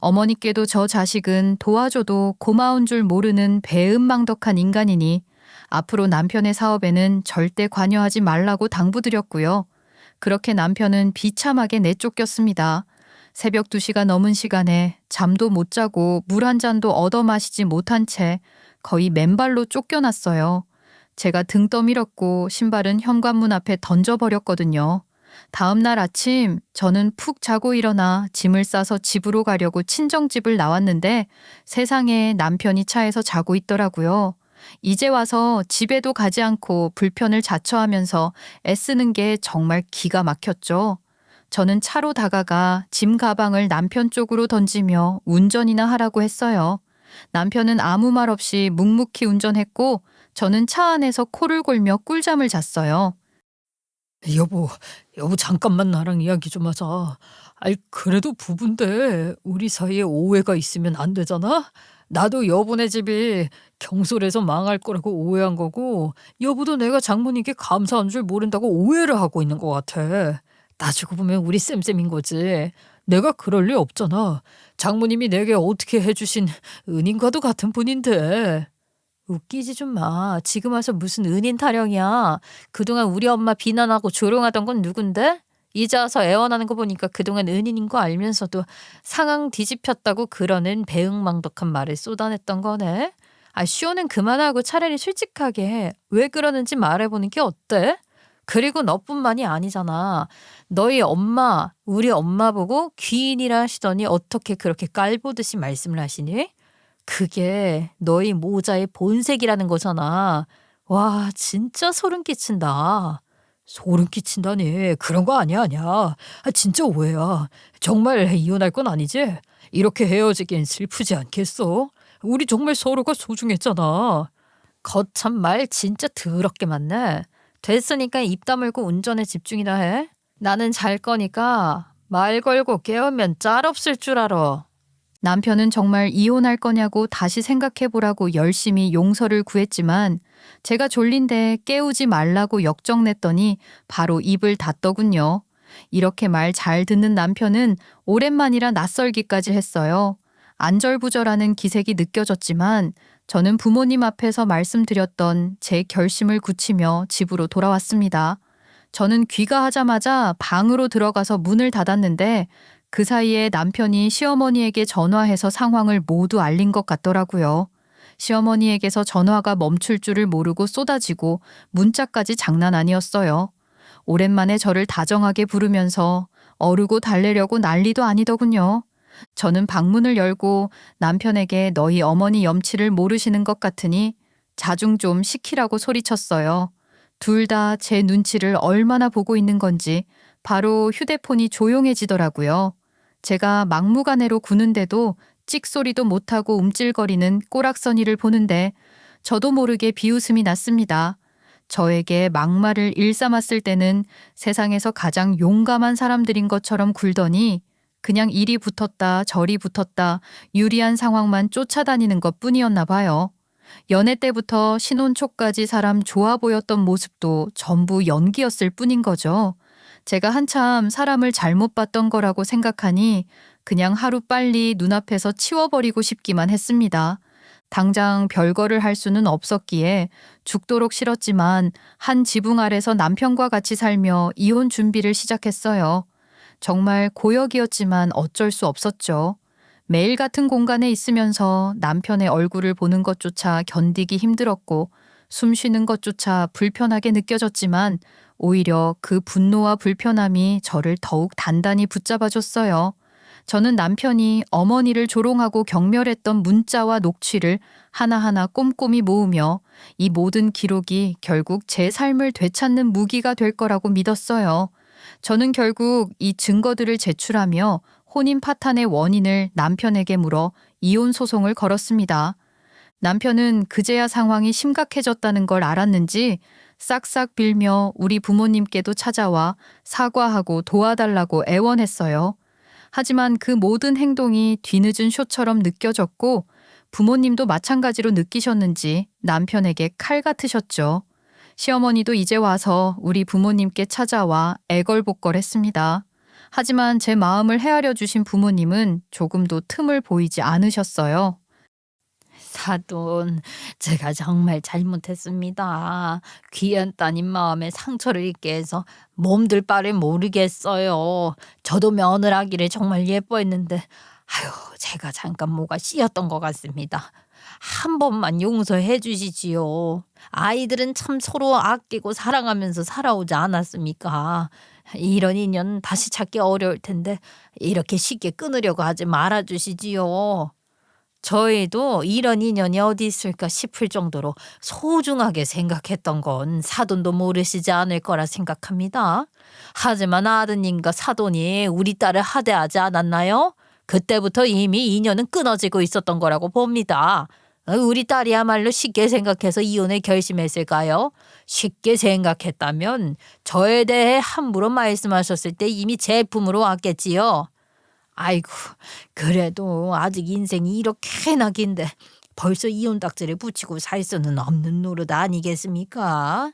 A: 어머니께도 저 자식은 도와줘도 고마운 줄 모르는 배은망덕한 인간이니 앞으로 남편의 사업에는 절대 관여하지 말라고 당부드렸고요. 그렇게 남편은 비참하게 내쫓겼습니다. 새벽 2시가 넘은 시간에 잠도 못 자고 물 한 잔도 얻어 마시지 못한 채 거의 맨발로 쫓겨났어요. 제가 등 떠밀었고 신발은 현관문 앞에 던져버렸거든요. 다음 날 아침 저는 푹 자고 일어나 짐을 싸서 집으로 가려고 친정집을 나왔는데 세상에 남편이 차에서 자고 있더라고요. 이제 와서 집에도 가지 않고 불편을 자처하면서 애쓰는 게 정말 기가 막혔죠. 저는 차로 다가가 짐 가방을 남편 쪽으로 던지며 운전이나 하라고 했어요. 남편은 아무 말 없이 묵묵히 운전했고 저는 차 안에서 코를 골며 꿀잠을 잤어요.
C: 여보 잠깐만 나랑 이야기 좀 하자. 아이 그래도 부부인데 우리 사이에 오해가 있으면 안 되잖아? 나도 여보네 집이 경솔해서 망할 거라고 오해한 거고 여보도 내가 장모님께 감사한 줄 모른다고 오해를 하고 있는 것 같아. 따지고 보면 우리 쌤쌤인 거지. 내가 그럴 리 없잖아. 장모님이 내게 어떻게 해주신 은인과도 같은 분인데.
B: 웃기지 좀 마. 지금 와서 무슨 은인 타령이야. 그동안 우리 엄마 비난하고 조롱하던 건 누군데? 이제 와서 애원하는 거 보니까 그동안 은인인 거 알면서도 상황 뒤집혔다고 그러는 배응망덕한 말을 쏟아냈던 거네. 시호는 그만하고 차라리 솔직하게 해. 왜 그러는지 말해보는 게 어때? 그리고 너뿐만이 아니잖아. 너희 엄마, 우리 엄마 보고 귀인이라 하시더니 어떻게 그렇게 깔보듯이 말씀을 하시니? 그게 너희 모자의 본색이라는 거잖아. 와, 진짜 소름 끼친다.
C: 소름 끼친다니 그런 거 아니야. 진짜 오해야. 정말 이혼할 건 아니지? 이렇게 헤어지긴 슬프지 않겠어? 우리 정말 서로가 소중했잖아.
B: 거참 말 진짜 더럽게 많네. 됐으니까 입 다물고 운전에 집중이나 해. 나는 잘 거니까 말 걸고 깨우면 짤 없을 줄 알아.
A: 남편은 정말 이혼할 거냐고 다시 생각해보라고 열심히 용서를 구했지만 제가 졸린데 깨우지 말라고 역정냈더니 바로 입을 닫더군요. 이렇게 말 잘 듣는 남편은 오랜만이라 낯설기까지 했어요. 안절부절하는 기색이 느껴졌지만 저는 부모님 앞에서 말씀드렸던 제 결심을 굳히며 집으로 돌아왔습니다. 저는 귀가하자마자 방으로 들어가서 문을 닫았는데 그 사이에 남편이 시어머니에게 전화해서 상황을 모두 알린 것 같더라고요. 시어머니에게서 전화가 멈출 줄을 모르고 쏟아지고 문자까지 장난 아니었어요. 오랜만에 저를 다정하게 부르면서 어르고 달래려고 난리도 아니더군요. 저는 방문을 열고 남편에게 너희 어머니 염치를 모르시는 것 같으니 자중 좀 시키라고 소리쳤어요. 둘 다 제 눈치를 얼마나 보고 있는 건지 바로 휴대폰이 조용해지더라고요. 제가 막무가내로 구는데도 찍소리도 못하고 움찔거리는 꼬락서니를 보는데 저도 모르게 비웃음이 났습니다. 저에게 막말을 일삼았을 때는 세상에서 가장 용감한 사람들인 것처럼 굴더니 그냥 이리 붙었다 저리 붙었다 유리한 상황만 쫓아다니는 것뿐이었나 봐요. 연애 때부터 신혼 초까지 사람 좋아 보였던 모습도 전부 연기였을 뿐인 거죠. 제가 한참 사람을 잘못 봤던 거라고 생각하니 그냥 하루빨리 눈앞에서 치워버리고 싶기만 했습니다. 당장 별거를 할 수는 없었기에 죽도록 싫었지만 한 지붕 아래서 남편과 같이 살며 이혼 준비를 시작했어요. 정말 고역이었지만 어쩔 수 없었죠. 매일 같은 공간에 있으면서 남편의 얼굴을 보는 것조차 견디기 힘들었고 숨 쉬는 것조차 불편하게 느껴졌지만 오히려 그 분노와 불편함이 저를 더욱 단단히 붙잡아줬어요. 저는 남편이 어머니를 조롱하고 경멸했던 문자와 녹취를 하나하나 꼼꼼히 모으며 이 모든 기록이 결국 제 삶을 되찾는 무기가 될 거라고 믿었어요. 저는 결국 이 증거들을 제출하며 혼인 파탄의 원인을 남편에게 물어 이혼 소송을 걸었습니다. 남편은 그제야 상황이 심각해졌다는 걸 알았는지 싹싹 빌며 우리 부모님께도 찾아와 사과하고 도와달라고 애원했어요. 하지만 그 모든 행동이 뒤늦은 쇼처럼 느껴졌고 부모님도 마찬가지로 느끼셨는지 남편에게 칼 같으셨죠. 시어머니도 이제 와서 우리 부모님께 찾아와 애걸복걸했습니다. 하지만 제 마음을 헤아려 주신 부모님은 조금도 틈을 보이지 않으셨어요.
B: 사돈, 제가 정말 잘못했습니다. 귀한 따님 마음에 상처를 입게 해서 몸둘 바를 모르겠어요. 저도 며느라기를 정말 예뻐했는데 아유, 제가 잠깐 뭐가 씌었던 것 같습니다. 한 번만 용서해 주시지요. 아이들은 참 서로 아끼고 사랑하면서 살아오지 않았습니까? 이런 인연 다시 찾기 어려울 텐데 이렇게 쉽게 끊으려고 하지 말아 주시지요. 저희도 이런 인연이 어디 있을까 싶을 정도로 소중하게 생각했던 건 사돈도 모르시지 않을 거라 생각합니다. 하지만 아드님과 사돈이 우리 딸을 하대하지 않았나요? 그때부터 이미 인연은 끊어지고 있었던 거라고 봅니다. 우리 딸이야말로 쉽게 생각해서 이혼을 결심했을까요? 쉽게 생각했다면 저에 대해 함부로 말씀하셨을 때 이미 제 품으로 왔겠지요. 아이고, 그래도 아직 인생이 이렇게나 긴데 벌써 이혼 딱지를 붙이고 살 수는 없는 노릇 아니겠습니까?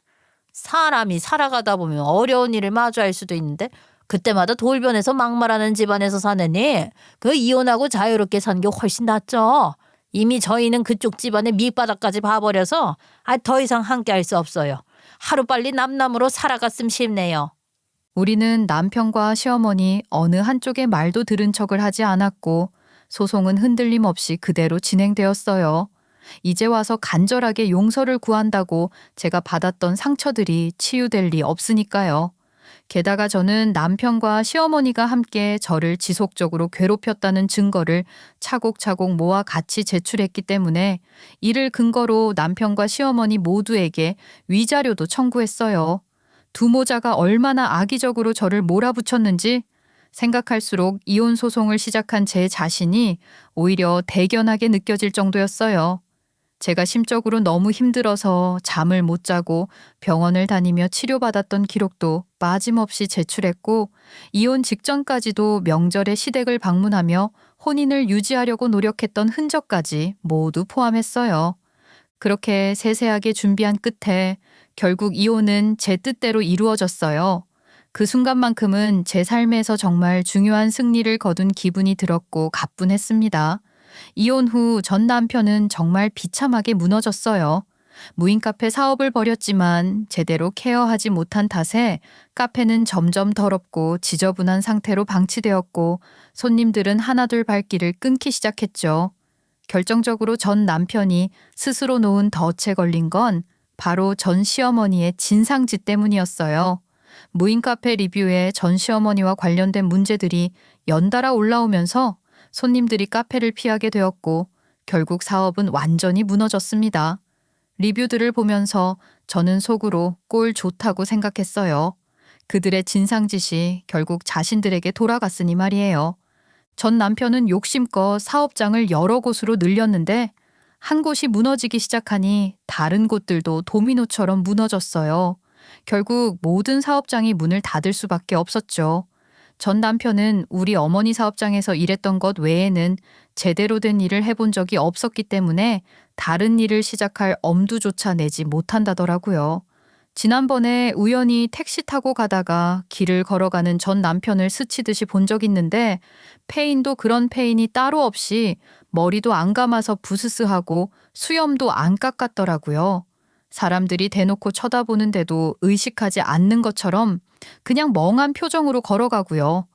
B: 사람이 살아가다 보면 어려운 일을 마주할 수도 있는데 그때마다 돌변해서 막말하는 집안에서 사느니 그 이혼하고 자유롭게 사는 게 훨씬 낫죠. 이미 저희는 그쪽 집안의 밑바닥까지 봐버려서 더 이상 함께할 수 없어요. 하루빨리 남남으로 살아갔으면 싶네요.
A: 우리는 남편과 시어머니 어느 한쪽의 말도 들은 척을 하지 않았고 소송은 흔들림 없이 그대로 진행되었어요. 이제 와서 간절하게 용서를 구한다고 제가 받았던 상처들이 치유될 리 없으니까요. 게다가 저는 남편과 시어머니가 함께 저를 지속적으로 괴롭혔다는 증거를 차곡차곡 모아 같이 제출했기 때문에 이를 근거로 남편과 시어머니 모두에게 위자료도 청구했어요. 두 모자가 얼마나 악의적으로 저를 몰아붙였는지 생각할수록 이혼 소송을 시작한 제 자신이 오히려 대견하게 느껴질 정도였어요. 제가 심적으로 너무 힘들어서 잠을 못 자고 병원을 다니며 치료받았던 기록도 빠짐없이 제출했고 이혼 직전까지도 명절에 시댁을 방문하며 혼인을 유지하려고 노력했던 흔적까지 모두 포함했어요. 그렇게 세세하게 준비한 끝에 결국 이혼은 제 뜻대로 이루어졌어요. 그 순간만큼은 제 삶에서 정말 중요한 승리를 거둔 기분이 들었고 가뿐했습니다. 이혼 후 전 남편은 정말 비참하게 무너졌어요. 무인 카페 사업을 벌였지만 제대로 케어하지 못한 탓에 카페는 점점 더럽고 지저분한 상태로 방치되었고 손님들은 하나둘 발길을 끊기 시작했죠. 결정적으로 전 남편이 스스로 놓은 덫에 걸린 건 바로 전 시어머니의 진상짓 때문이었어요. 무인 카페 리뷰에 전 시어머니와 관련된 문제들이 연달아 올라오면서 손님들이 카페를 피하게 되었고 결국 사업은 완전히 무너졌습니다. 리뷰들을 보면서 저는 속으로 꼴 좋다고 생각했어요. 그들의 진상짓이 결국 자신들에게 돌아갔으니 말이에요. 전 남편은 욕심껏 사업장을 여러 곳으로 늘렸는데 한 곳이 무너지기 시작하니 다른 곳들도 도미노처럼 무너졌어요. 결국 모든 사업장이 문을 닫을 수밖에 없었죠. 전 남편은 우리 어머니 사업장에서 일했던 것 외에는 제대로 된 일을 해본 적이 없었기 때문에 다른 일을 시작할 엄두조차 내지 못한다더라고요. 지난번에 우연히 택시 타고 가다가 길을 걸어가는 전 남편을 스치듯이 본 적 있는데 페인도 그런 페인이 따로 없이 머리도 안 감아서 부스스하고 수염도 안 깎았더라고요. 사람들이 대놓고 쳐다보는데도 의식하지 않는 것처럼 그냥 멍한 표정으로 걸어가고요.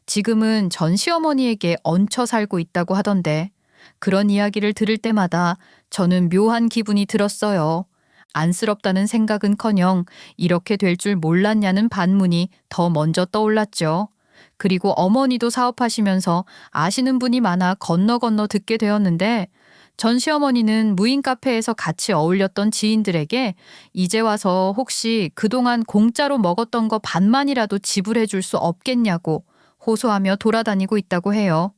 A: 지금은 전 시어머니에게 얹혀 살고 있다고 하던데 그런 이야기를 들을 때마다 저는 묘한 기분이 들었어요. 안쓰럽다는 생각은커녕 이렇게 될 줄 몰랐냐는 반문이 더 먼저 떠올랐죠. 그리고 어머니도 사업하시면서 아시는 분이 많아 건너 듣게 되었는데 전 시어머니는 무인 카페에서 같이 어울렸던 지인들에게 이제 와서 혹시 그동안 공짜로 먹었던 거 반만이라도 지불해 줄 수 없겠냐고 호소하며 돌아다니고 있다고 해요.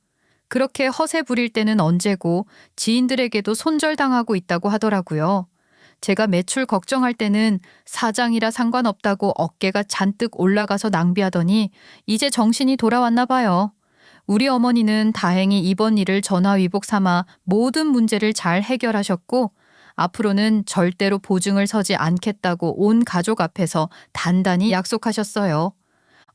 A: 그렇게 허세 부릴 때는 언제고 지인들에게도 손절당하고 있다고 하더라고요. 제가 매출 걱정할 때는 사장이라 상관없다고 어깨가 잔뜩 올라가서 낭비하더니 이제 정신이 돌아왔나 봐요. 우리 어머니는 다행히 이번 일을 전화위복 삼아 모든 문제를 잘 해결하셨고 앞으로는 절대로 보증을 서지 않겠다고 온 가족 앞에서 단단히 약속하셨어요.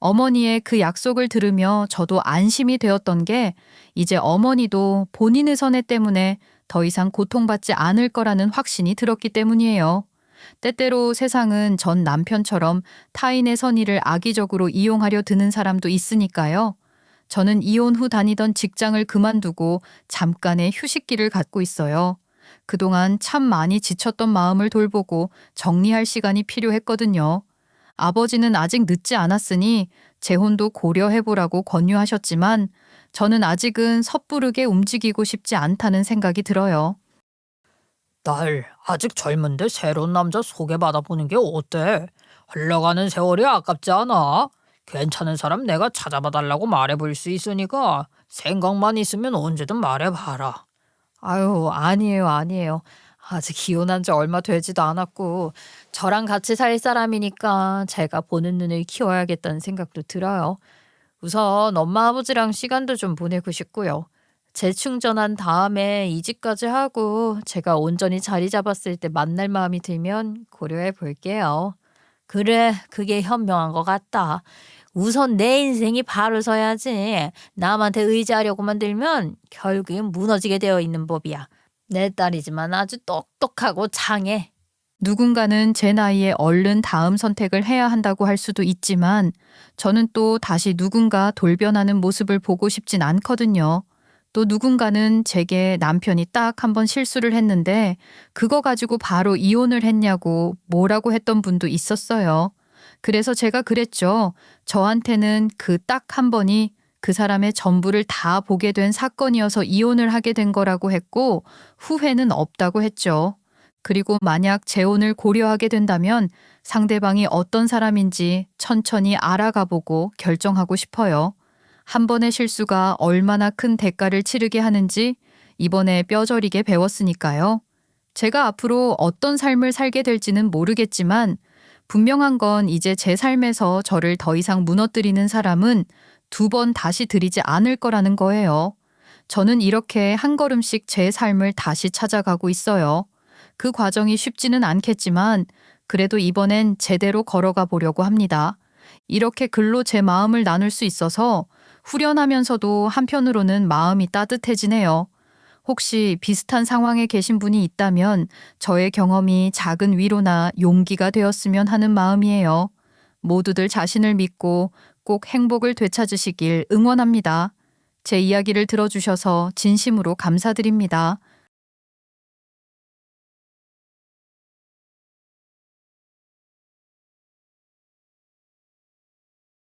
A: 어머니의 그 약속을 들으며 저도 안심이 되었던 게 이제 어머니도 본인의 선회 때문에 더 이상 고통받지 않을 거라는 확신이 들었기 때문이에요. 때때로 세상은 전 남편처럼 타인의 선의를 악의적으로 이용하려 드는 사람도 있으니까요. 저는 이혼 후 다니던 직장을 그만두고 잠깐의 휴식기를 갖고 있어요. 그동안 참 많이 지쳤던 마음을 돌보고 정리할 시간이 필요했거든요. 아버지는 아직 늦지 않았으니 재혼도 고려해보라고 권유하셨지만 저는 아직은 섣부르게 움직이고 싶지 않다는 생각이 들어요.
C: 딸, 아직 젊은데 새로운 남자 소개받아보는 게 어때? 흘러가는 세월이 아깝지 않아? 괜찮은 사람 내가 찾아봐달라고 말해볼 수 있으니까 생각만 있으면 언제든 말해봐라. 아유, 아니에요. 아직 이혼한 지 얼마 되지도 않았고 저랑 같이 살 사람이니까 제가 보는 눈을 키워야겠다는 생각도 들어요. 우선 엄마 아버지랑 시간도 좀 보내고 싶고요. 재충전한 다음에 이직까지 하고 제가 온전히 자리 잡았을 때 만날 마음이 들면 고려해 볼게요.
B: 그래, 그게 현명한 것 같다. 우선 내 인생이 바로 서야지. 남한테 의지하려고만 들면 결국엔 무너지게 되어 있는 법이야. 내 딸이지만 아주 똑똑하고 장해.
A: 누군가는 제 나이에 얼른 다음 선택을 해야 한다고 할 수도 있지만 저는 또 다시 누군가 돌변하는 모습을 보고 싶진 않거든요. 또 누군가는 제게 남편이 딱 한 번 실수를 했는데 그거 가지고 바로 이혼을 했냐고 뭐라고 했던 분도 있었어요. 그래서 제가 그랬죠. 저한테는 그 딱 한 번이 그 사람의 전부를 다 보게 된 사건이어서 이혼을 하게 된 거라고 했고 후회는 없다고 했죠. 그리고 만약 재혼을 고려하게 된다면 상대방이 어떤 사람인지 천천히 알아가보고 결정하고 싶어요. 한 번의 실수가 얼마나 큰 대가를 치르게 하는지 이번에 뼈저리게 배웠으니까요. 제가 앞으로 어떤 삶을 살게 될지는 모르겠지만 분명한 건 이제 제 삶에서 저를 더 이상 무너뜨리는 사람은 2번 다시 들이지 않을 거라는 거예요. 저는 이렇게 한 걸음씩 제 삶을 다시 찾아가고 있어요. 그 과정이 쉽지는 않겠지만 그래도 이번엔 제대로 걸어가 보려고 합니다. 이렇게 글로 제 마음을 나눌 수 있어서 후련하면서도 한편으로는 마음이 따뜻해지네요. 혹시 비슷한 상황에 계신 분이 있다면 저의 경험이 작은 위로나 용기가 되었으면 하는 마음이에요. 모두들 자신을 믿고 꼭 행복을 되찾으시길 응원합니다. 제 이야기를 들어주셔서 진심으로 감사드립니다.